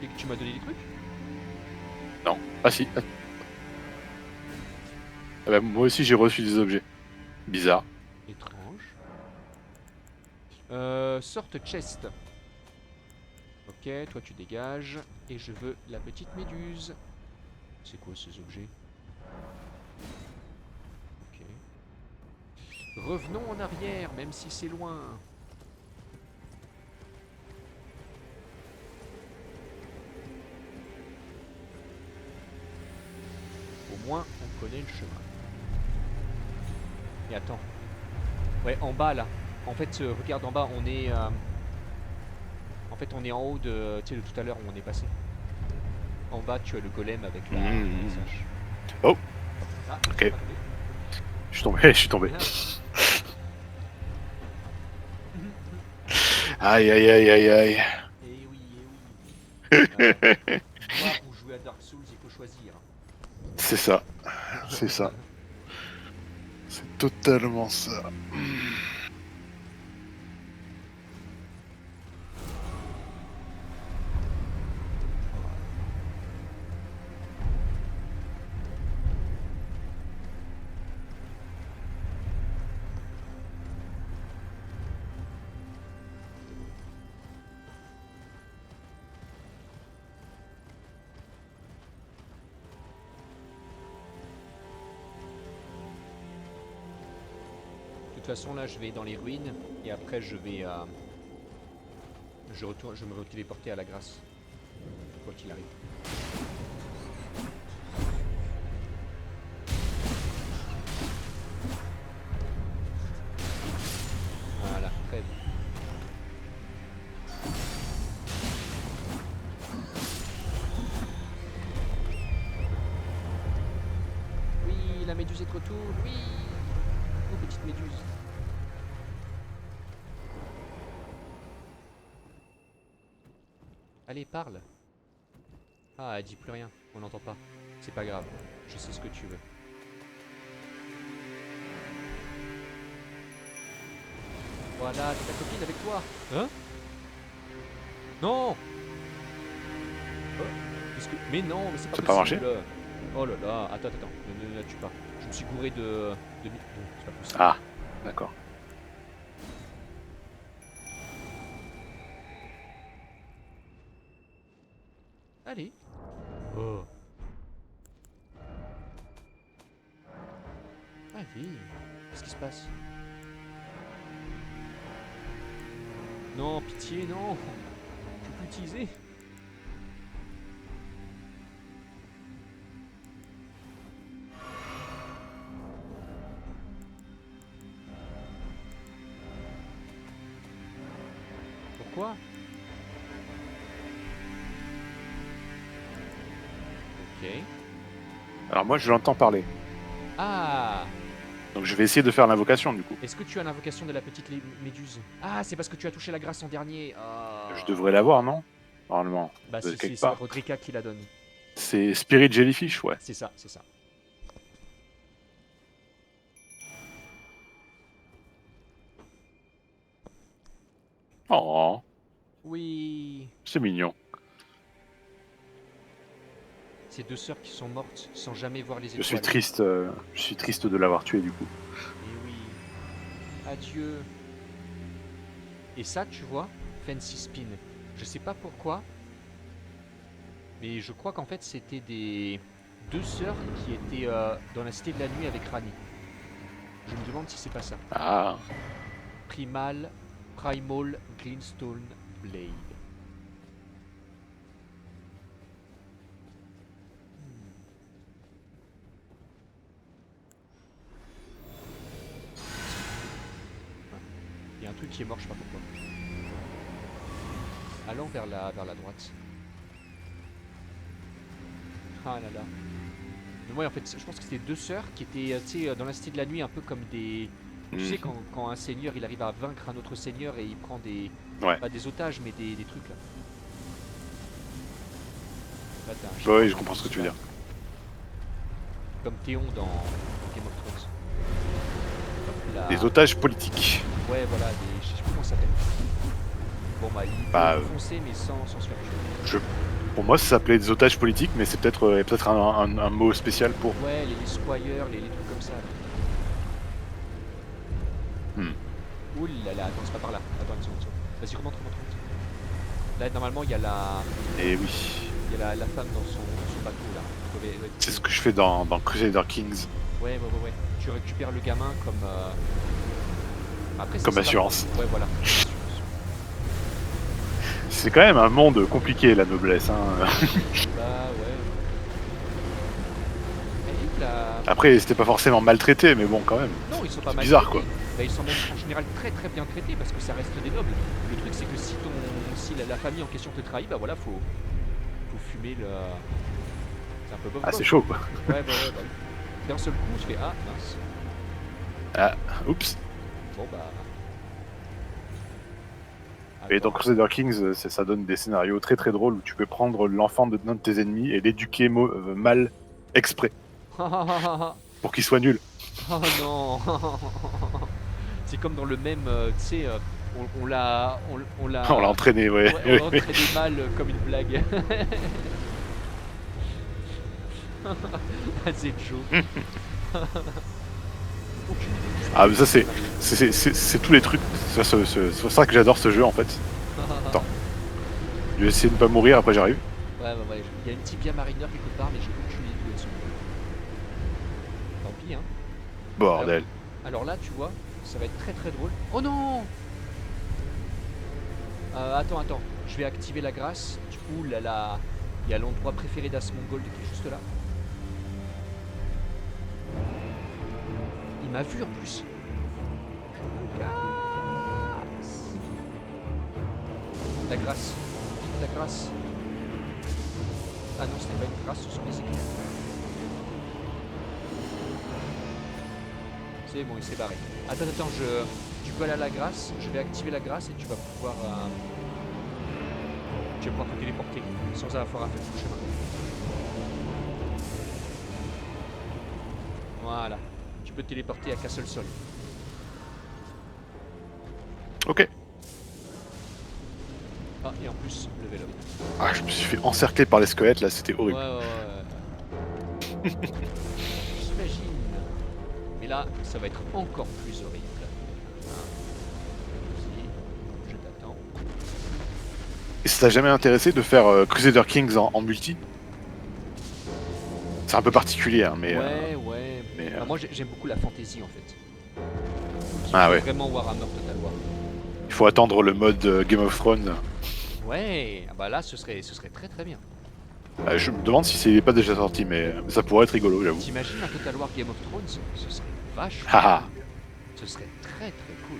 Et que tu m'as donné des trucs? Non. Ah si. Ah bah, moi aussi, j'ai reçu des objets. Bizarre. Étrange. Sorte chest. Ok, toi tu dégages. Et je veux la petite méduse. C'est quoi ces objets? Ok. Revenons en arrière, même si c'est loin. Au moins, on connaît le chemin. Et attends. Ouais, en bas là. En fait, regarde en bas, on est... En fait, on est en haut de... Tu sais, de tout à l'heure où on est passé. En bas, tu as le golem avec la message. Oh. Ah, Ok. c'est pas tombé. Je suis tombé. Aïe. Eh oui. Moi, pour jouer à Dark Souls, il faut choisir. C'est ça. C'est ça. C'est totalement ça. De toute façon, là, je vais dans les ruines et après, je vais. Je me téléporter à la grâce. Quoi qu'il arrive. Voilà, très bien. la méduse est de retour. Oui. Oh, petite méduse. Allez, parle. Ah, elle dit plus rien. On n'entend pas. C'est pas grave. Je sais ce que tu veux. Voilà, t'as ta copine avec toi. Hein? Non. Oh, mais non, mais c'est pas Ça possible. a pas marché? Oh là là, attends, ne la tue pas. Je me suis gouré de... Non, c'est pas possible. Ah, d'accord. Allez. Oh. Allez. Qu'est-ce qui se passe? Non, pitié, non. Je peux plus utiliser. Pourquoi? Ok. Alors moi, je l'entends parler. Ah! Donc je vais essayer de faire l'invocation du coup. Est-ce que tu as l'invocation de la petite méduse? Ah, c'est parce que tu as touché la grâce en dernier. Ah. Je devrais l'avoir, non? Normalement. Bah, De c'est quelque part. Rodrika qui la donne. C'est Spirit Jellyfish, ouais. C'est ça, c'est ça. Oh, Oui. c'est mignon. Ces deux sœurs qui sont mortes sans jamais voir les Je étoiles. suis triste de l'avoir tué du coup. Et oui. Adieu. Et ça, tu vois, Fancy Spin. Je sais pas pourquoi, mais je crois qu'en fait c'était des deux sœurs qui étaient dans la cité de la nuit avec Rani. Je me demande si c'est pas ça. Ah, Primal Greenstone Blade. Il y a un truc qui est mort, je sais pas pourquoi. Allons vers la droite. Ah là là. Mais moi en fait, je pense que c'était deux sœurs qui étaient tu sais, dans la cité de la nuit, un peu comme des... Tu sais, quand un seigneur il arrive à vaincre un autre seigneur et il prend des... Ouais. Pas des otages, mais des trucs là. Là, t'as un oui, je comprends ce que tu veux dire. comme Théon dans Game of Thrones. Comme la- Des otages politiques. Ouais, voilà, je sais plus comment ça s'appelle. Bon bah, il Bah, peut foncer mais sans se faire tuer. Pour moi, ça s'appelait des otages politiques, mais c'est peut-être un mot spécial pour. Ouais, les squires, les trucs comme ça. Là. Ouh là là, attends, c'est pas par là. Attends une seconde. Vas-y, remonte. Là, normalement, il y a la... Eh oui. Il y a la femme dans son bateau là. Ouais, C'est ce que je fais dans Crusader Kings. Ouais. Tu récupères le gamin comme... Après, Comme ça, assurance. Ouais, voilà. C'est quand même un monde compliqué, la noblesse. Hein. Bah ouais. Et la... Après, c'était pas forcément maltraité, mais bon, quand même. Non, ils sont pas C'est mal bizarre, traités. quoi. Bah, ils sont même en général très bien traités parce que ça reste des nobles. Le truc c'est que si la famille en question te trahit, bah voilà, faut fumer le... C'est un peu bof. Ah, c'est chaud, quoi. Ouais, bah. D'un seul coup, je fais ah, mince. Ah, oups. Bon bah... Et dans Crusader Kings, ça donne des scénarios très drôles où tu peux prendre l'enfant d'un de tes ennemis et l'éduquer mal exprès pour qu'il soit nul. Oh non. C'est comme dans le même, tu sais, on l'a On l'a entraîné, ouais. On l'a entraîné mal comme une blague. C'est Joe. Ah, mais ça, c'est tous les trucs. C'est pour ça que j'adore ce jeu, en fait. Attends. Je vais essayer de ne pas mourir, après j'arrive. Ouais. Il y a une tibia marineur quelque part, mais j'ai aucune idée où elles sont. Tant pis, hein. Bordel. Alors là, tu vois, ça va être très drôle. Oh non. Attends. Je vais activer la grâce. Ouh là là. Il y a l'endroit préféré d'Asmongold qui est juste là. Il m'a vu en plus. La grâce. La grâce. Ah non, c'était pas une grâce, ce sont les éclairs. C'est bon, il s'est barré. Attends, tu peux aller à la grâce. Je vais activer la grâce et tu vas pouvoir... tu vas pouvoir te téléporter sans avoir à faire tout le chemin. Voilà. Tu peux te téléporter à Castle Sol. Ok. Ah, et en plus, level up. Ah, je me suis fait encercler par les squelettes là, c'était horrible. Ouais. J'imagine. Mais là, ça va être encore plus horrible. Vas-y, je t'attends. Et ça t'a jamais intéressé de faire Crusader Kings en multi? C'est un peu particulier, hein, mais. Ouais. mais, Enfin, moi, j'aime beaucoup la fantasy en fait. Ah ouais. Vraiment Warhammer Total War. Il faut attendre le mode Game of Thrones. Ouais, ah bah là, ce serait très bien. Je me demande si c'est pas déjà sorti, mais ça pourrait être rigolo, j'avoue. T'imagines un Total War Game of Thrones? Ce serait vachement. Haha. Ce serait très cool.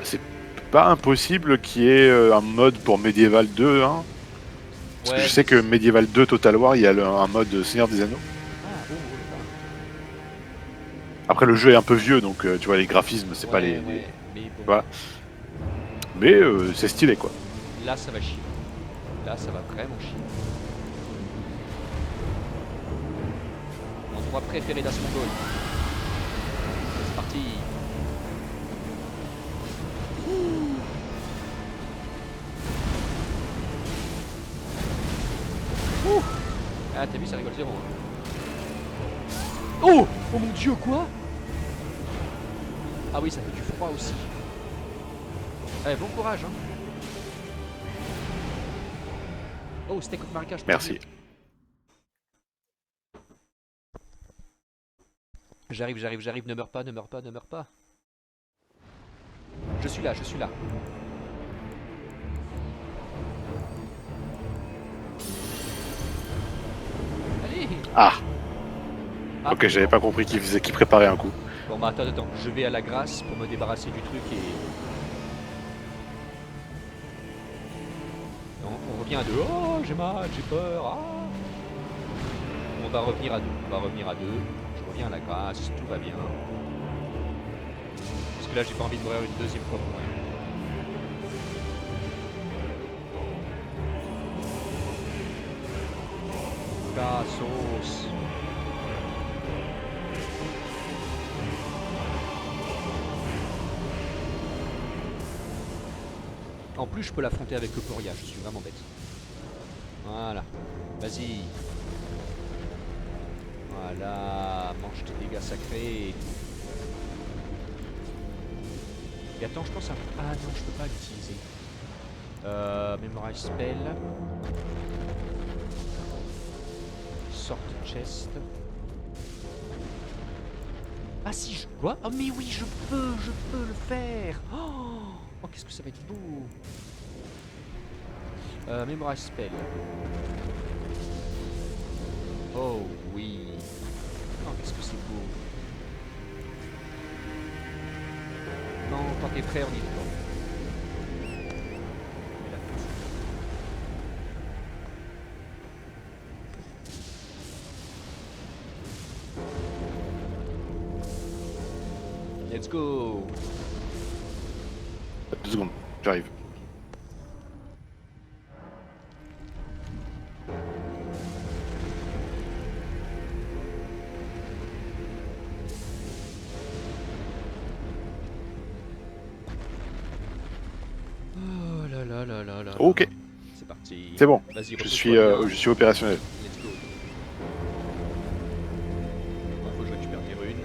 C'est pas impossible qu'il y ait un mode pour Medieval 2, hein. Parce que je sais que Medieval 2 Total War, il y a un mode Seigneur des Anneaux. Ah, oh. Après, le jeu est un peu vieux, donc tu vois, les graphismes, c'est pas les. Mais bon, Voilà. Mais c'est stylé, quoi. là, ça va chier. Là, ça va vraiment chier. Mon endroit préféré d'Asmongold. C'est parti. Ouh. Ah, t'as vu, ça rigole zéro. Oh mon dieu, quoi? Ah oui, ça fait du froid aussi. Allez, bon courage, hein. Oh, steak of marécage. Merci. J'arrive, ne meurs pas. Je suis là. Allez. Ah. Ok, j'avais pas compris qu'il préparait un coup. Bon bah attends, je vais à la grâce pour me débarrasser du truc et... On revient à deux. Oh, j'ai mal, j'ai peur. Ah. On va revenir à deux. Je reviens à la grâce, tout va bien. Parce que là, j'ai pas envie de mourir une deuxième fois pour moi. La sauce. En plus, je peux l'affronter avec Euphoria, je suis vraiment bête. Voilà. Vas-y. Voilà. Mange tes dégâts sacrés. Et attends, je pense à... Ah non, je peux pas l'utiliser. Memorize Spell. Sort chest. Ah si, je... Quoi? Oh mais oui, je peux le faire. Oh, qu'est-ce que ça va être beau. Memorize Spell. Oh oui. Oh, qu'est-ce que c'est beau. Non, quand t'es prêt, on y est. Let's go. 2 secondes, j'arrive. Oh là là là là là. Ok, C'est parti. c'est bon. Vas-y, Je suis opérationnel. Let's go. Il faut que je récupère mes runes.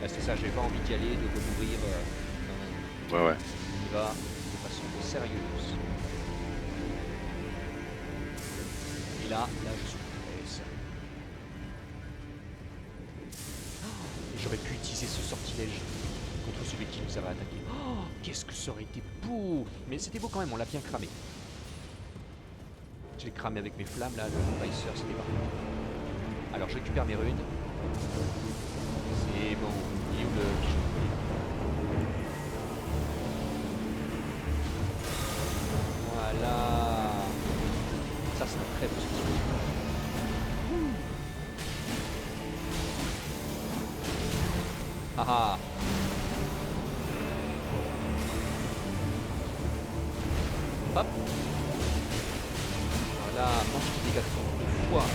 Là, c'est ça, j'ai pas envie d'y aller, de remourir. Non. Ouais. On y va de façon sérieuse. Et là, je suis prêt. Et j'aurais pu utiliser ce sortilège contre celui qui nous avait attaqué. Oh, qu'est-ce que ça aurait été beau! Mais c'était beau quand même, on l'a bien cramé. Je l'ai cramé avec mes flammes là, le Vicer, c'était parfait. Alors je récupère mes runes. C'est bon, il est où le pigeon? Voilà. Ça c'est un très beau sortilège. Ah ah. Hop. Voilà, mange tes dégâts de foie.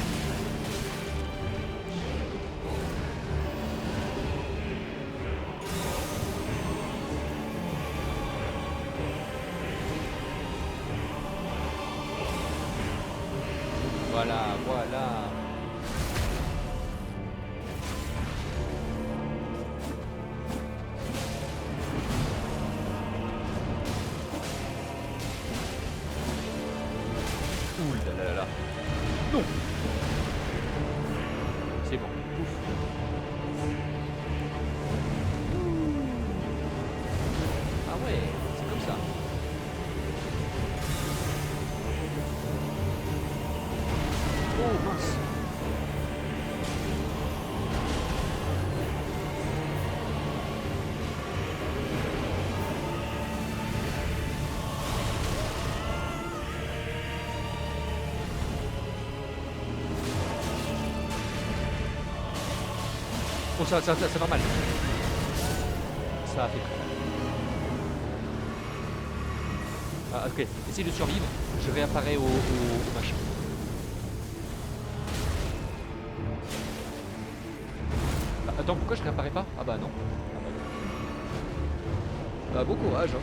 Voilà, voilà. Ouh là là là. Non. C'est bon. Ouf. Ah ouais, c'est comme ça. Oh mince. Bon, ça va mal. Ça a fait très mal. Ah, ok, essayez de survivre. Je réapparais au machin. Ah, attends, pourquoi je réapparais pas? Ah bah non. Ah bah non. Bah bon courage. Hein.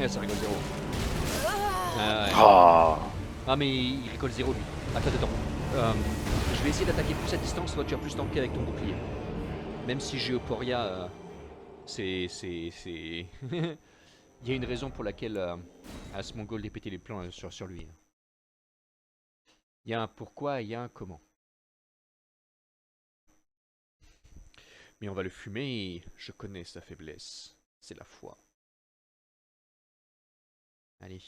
Eh, ça rigole zéro. Ah, ouais. Ah. Ah mais il rigole zéro lui. Attends. Je vais essayer d'attaquer plus à distance, toi tu as plus tanké avec ton bouclier. Même si Geoporia, c'est... Il y a une raison pour laquelle Asmongold a pété les plans sur lui. Il y a un pourquoi et il y a un comment. Mais on va le fumer et je connais sa faiblesse. C'est la foi. Allez.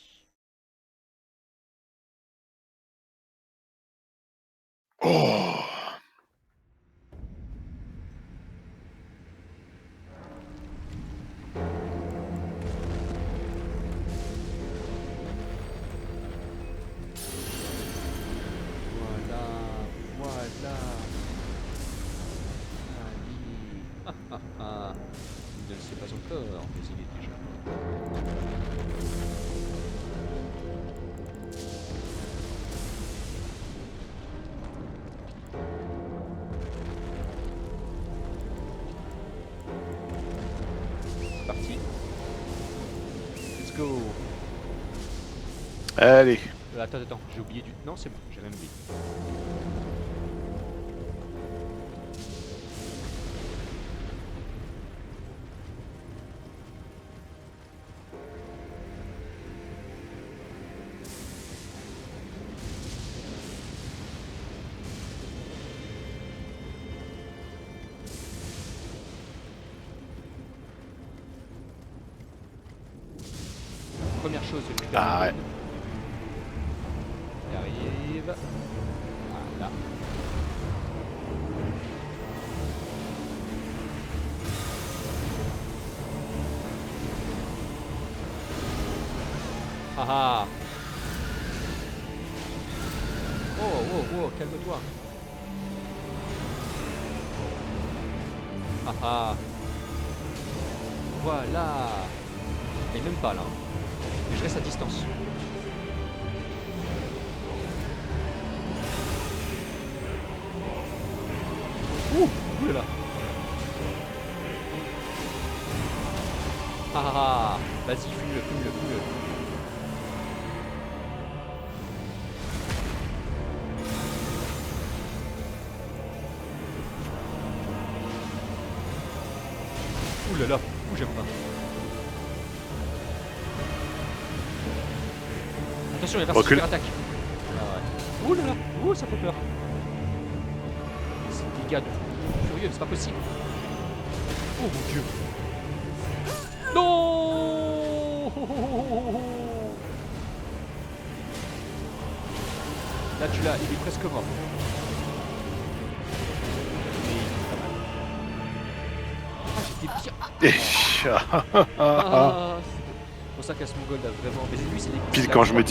Oh. Voilà. Allez. Il ne le sait pas encore, mais il est déjà. C'est parti. Let's go. Allez. Attends, j'ai oublié du... Non, c'est bon, j'ai rien oublié. Première chose, je récupère Ah mon ouais. gun. J'arrive. Voilà. Ah ah. Oh, calme-toi. Ah ah. Voilà. Et même pas là. Mais je reste à distance. Ouh là là. Ah ah ah. Vas-y, fume-le. Ouh là là. Ouh, j'aime pas. Attention, il y a personne Recule. qui attaque. Ah ouais. Ouh là là. Ouh, ça fait peur. Ces dégâts de furieux, c'est pas possible. Oh mon dieu. Non. Là tu l'as, il est presque mort. Mais il est pas mal. Ah, j'ai c'était bien. Et- C'est pour ça qu'Asmongold a vraiment. Mais lui, c'est Pile quand je me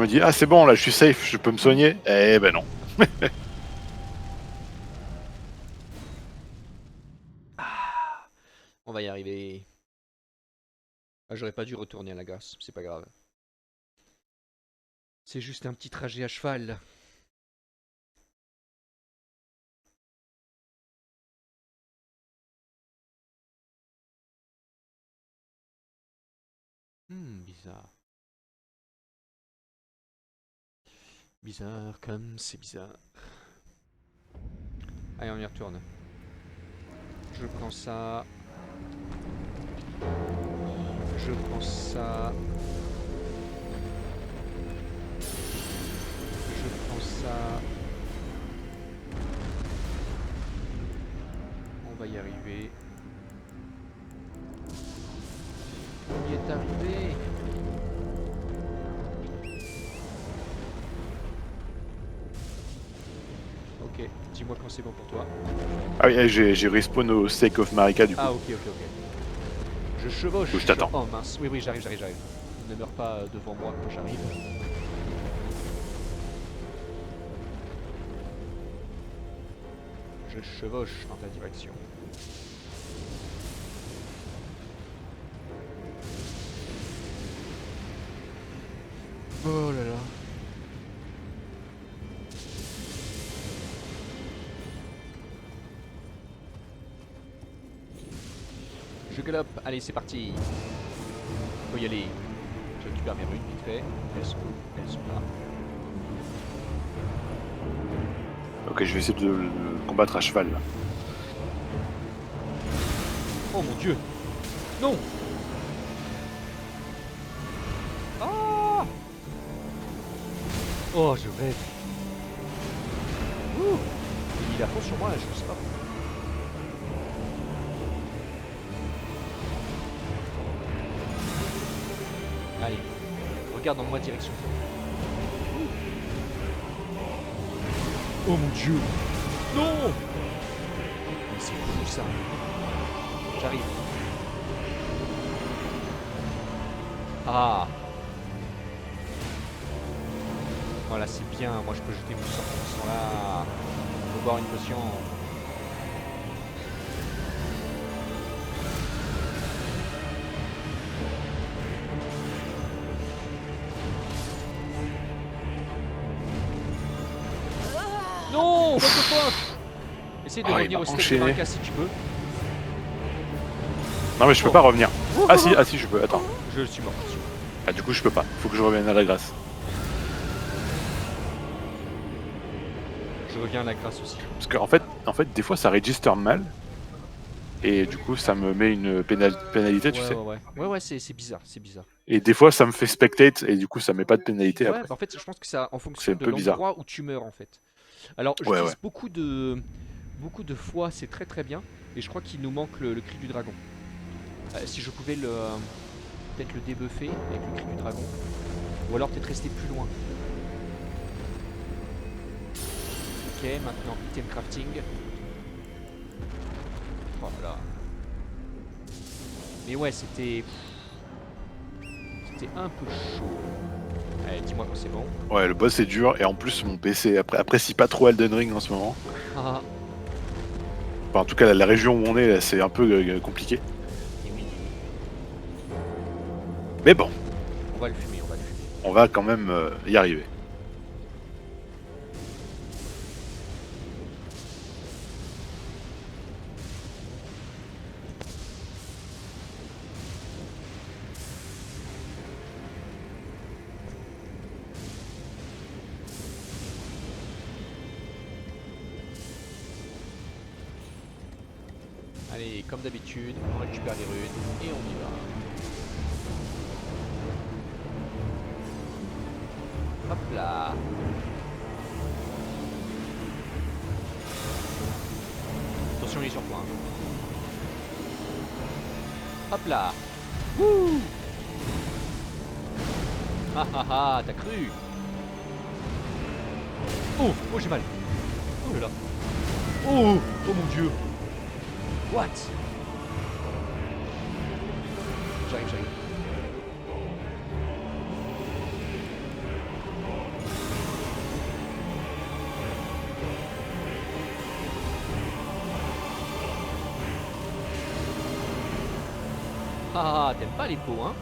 dis, ah c'est bon là, je suis safe, je peux me soigner. Eh ben non. On va y arriver. Ah, j'aurais pas dû retourner à la glace, c'est pas grave. C'est juste un petit trajet à cheval. Bizarre. Bizarre comme c'est bizarre. Allez, on y retourne. Je prends ça. Je prends ça. Je prends ça. On va y arriver. On y est arrivé. Ok, dis-moi quand c'est bon pour toi. Ah oui, j'ai respawn au Sake of Marika du coup. Ah ok. Je chevauche. Je t'attends. Oh mince, oui j'arrive. Ne meurs pas devant moi quand j'arrive. Je chevauche dans ta direction. Oh là là. Je galope, allez c'est parti. Faut y aller. Je récupère mes runes vite fait. Elles sont là. Ok, je vais essayer de le combattre à cheval là. Oh mon dieu. Non. Ah. Oh je rêve. Ouh. Il a fond sur moi là, je sais pas. Allez, regarde dans ma direction. Oh mon dieu. Non. Mais c'est fou ça. J'arrive. Ah. Voilà, c'est bien. Moi, je peux jeter mon sort comme ça là. Faut boire une potion. Non, what the fuck. Essaye de revenir au stade de Marika si tu peux. Non mais je peux pas revenir. Ah si je peux, attends. Je suis mort. Ah du coup je peux pas, faut que je revienne à la grâce. Je reviens à la grâce aussi. Parce qu'en fait, des fois ça register mal. Et du coup ça me met une pénalité, tu sais. Ouais, c'est bizarre, Et des fois ça me fait spectate et du coup ça met pas de pénalité Ouais, après. bah en fait je pense que ça en fonction de bizarre. l'endroit où tu meurs en fait. Alors j'utilise beaucoup de fois, c'est très très bien. Et je crois qu'il nous manque le cri du dragon. Si je pouvais peut-être le débuffer avec le cri du dragon. Ou alors peut-être rester plus loin. Ok, maintenant item crafting. Voilà. Mais ouais, c'était un peu chaud. Allez, dis-moi quand c'est bon. Ouais, le boss est dur et en plus mon PC apprécie pas trop Elden Ring en ce moment. Ah. Enfin, en tout cas, la région où on est, c'est un peu compliqué. Et oui. Mais bon. On va le fumer. On va quand même y arriver. Allez, comme d'habitude, on récupère les runes et on y va. Hop là. Attention, il est sur point. Hop là. Wouh. Ah ah ah, t'as cru. Oh, j'ai mal. Oh là là. Oh mon dieu. What? J'arrive, j'arrive. Ah, t'aimes pas les pots, hein?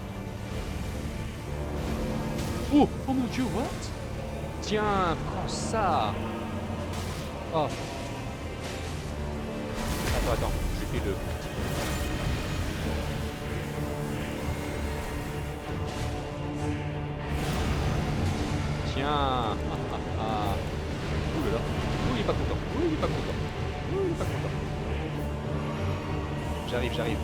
Oh, oh mon dieu, what? Tiens, prends ça. Oh. Attends, j'ai fait le... Tiens. Ouh là là. Ouh, il est pas content. Ouh, il est pas content. Ouh, il est pas content. J'arrive, j'arrive.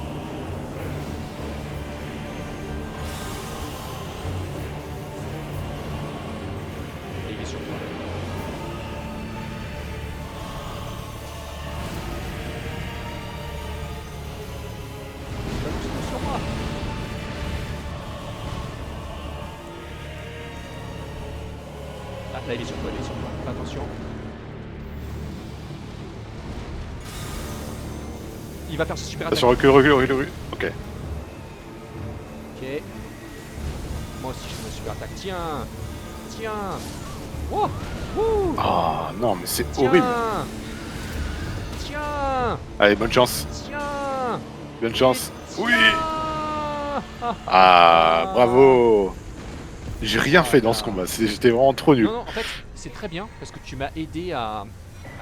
Et il est sur toi. Sur moi. Ah, là il est sur toi, il est sur toi. Fais attention. Il va faire ce super attaque. Attention, recule. Ok. Ok. Moi aussi je fais ma super attaque. Tiens. Tiens. Oh. Wouh. Ah non, mais c'est Tiens. horrible. Tiens. Allez, bonne chance. Tiens. Bonne chance. Oui. Tiens. Ah, bravo. J'ai rien fait dans ce combat. J'étais vraiment trop nul. Non, non, en fait, c'est très bien parce que tu m'as aidé à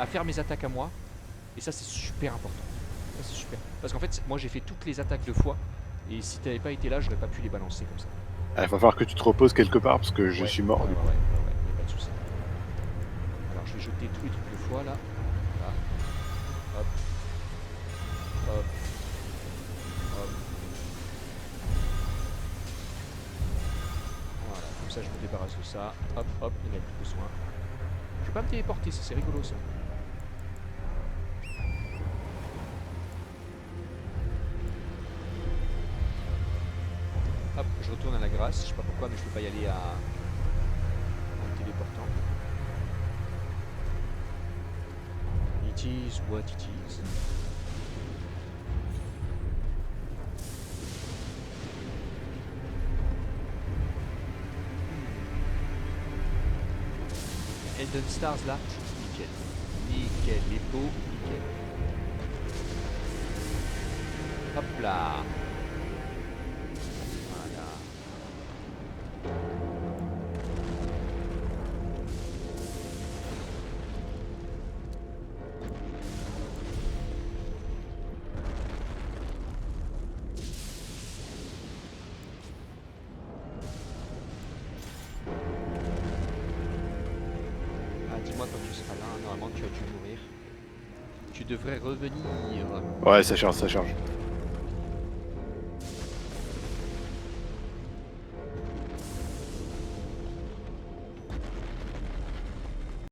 faire mes attaques à moi. Et ça, c'est super important. Ça, c'est super. Parce qu'en fait, moi, j'ai fait toutes les attaques 2 fois. Et si t'avais pas été là, j'aurais pas pu les balancer comme ça. Il va falloir que tu te reposes quelque part parce que je suis mort. Ouais, du coup. y a pas de souci. Alors, je vais jeter tous les trucs 2 fois là. Là. Hop. Hop. Hop. Voilà, comme ça, je me débarrasse de ça. Hop, hop, il n'y en a plus besoin. Je vais pas me téléporter, ça c'est rigolo ça. Hop, je retourne à la grâce, je sais pas pourquoi mais je peux pas y aller en me téléportant. It is what it is. Elden Stars là, nickel. Nickel, les pots, nickel. Hop là. Voilà. Ah, dis-moi quand tu seras là, normalement tu as dû mourir. Tu devrais revenir. Ouais, ça charge.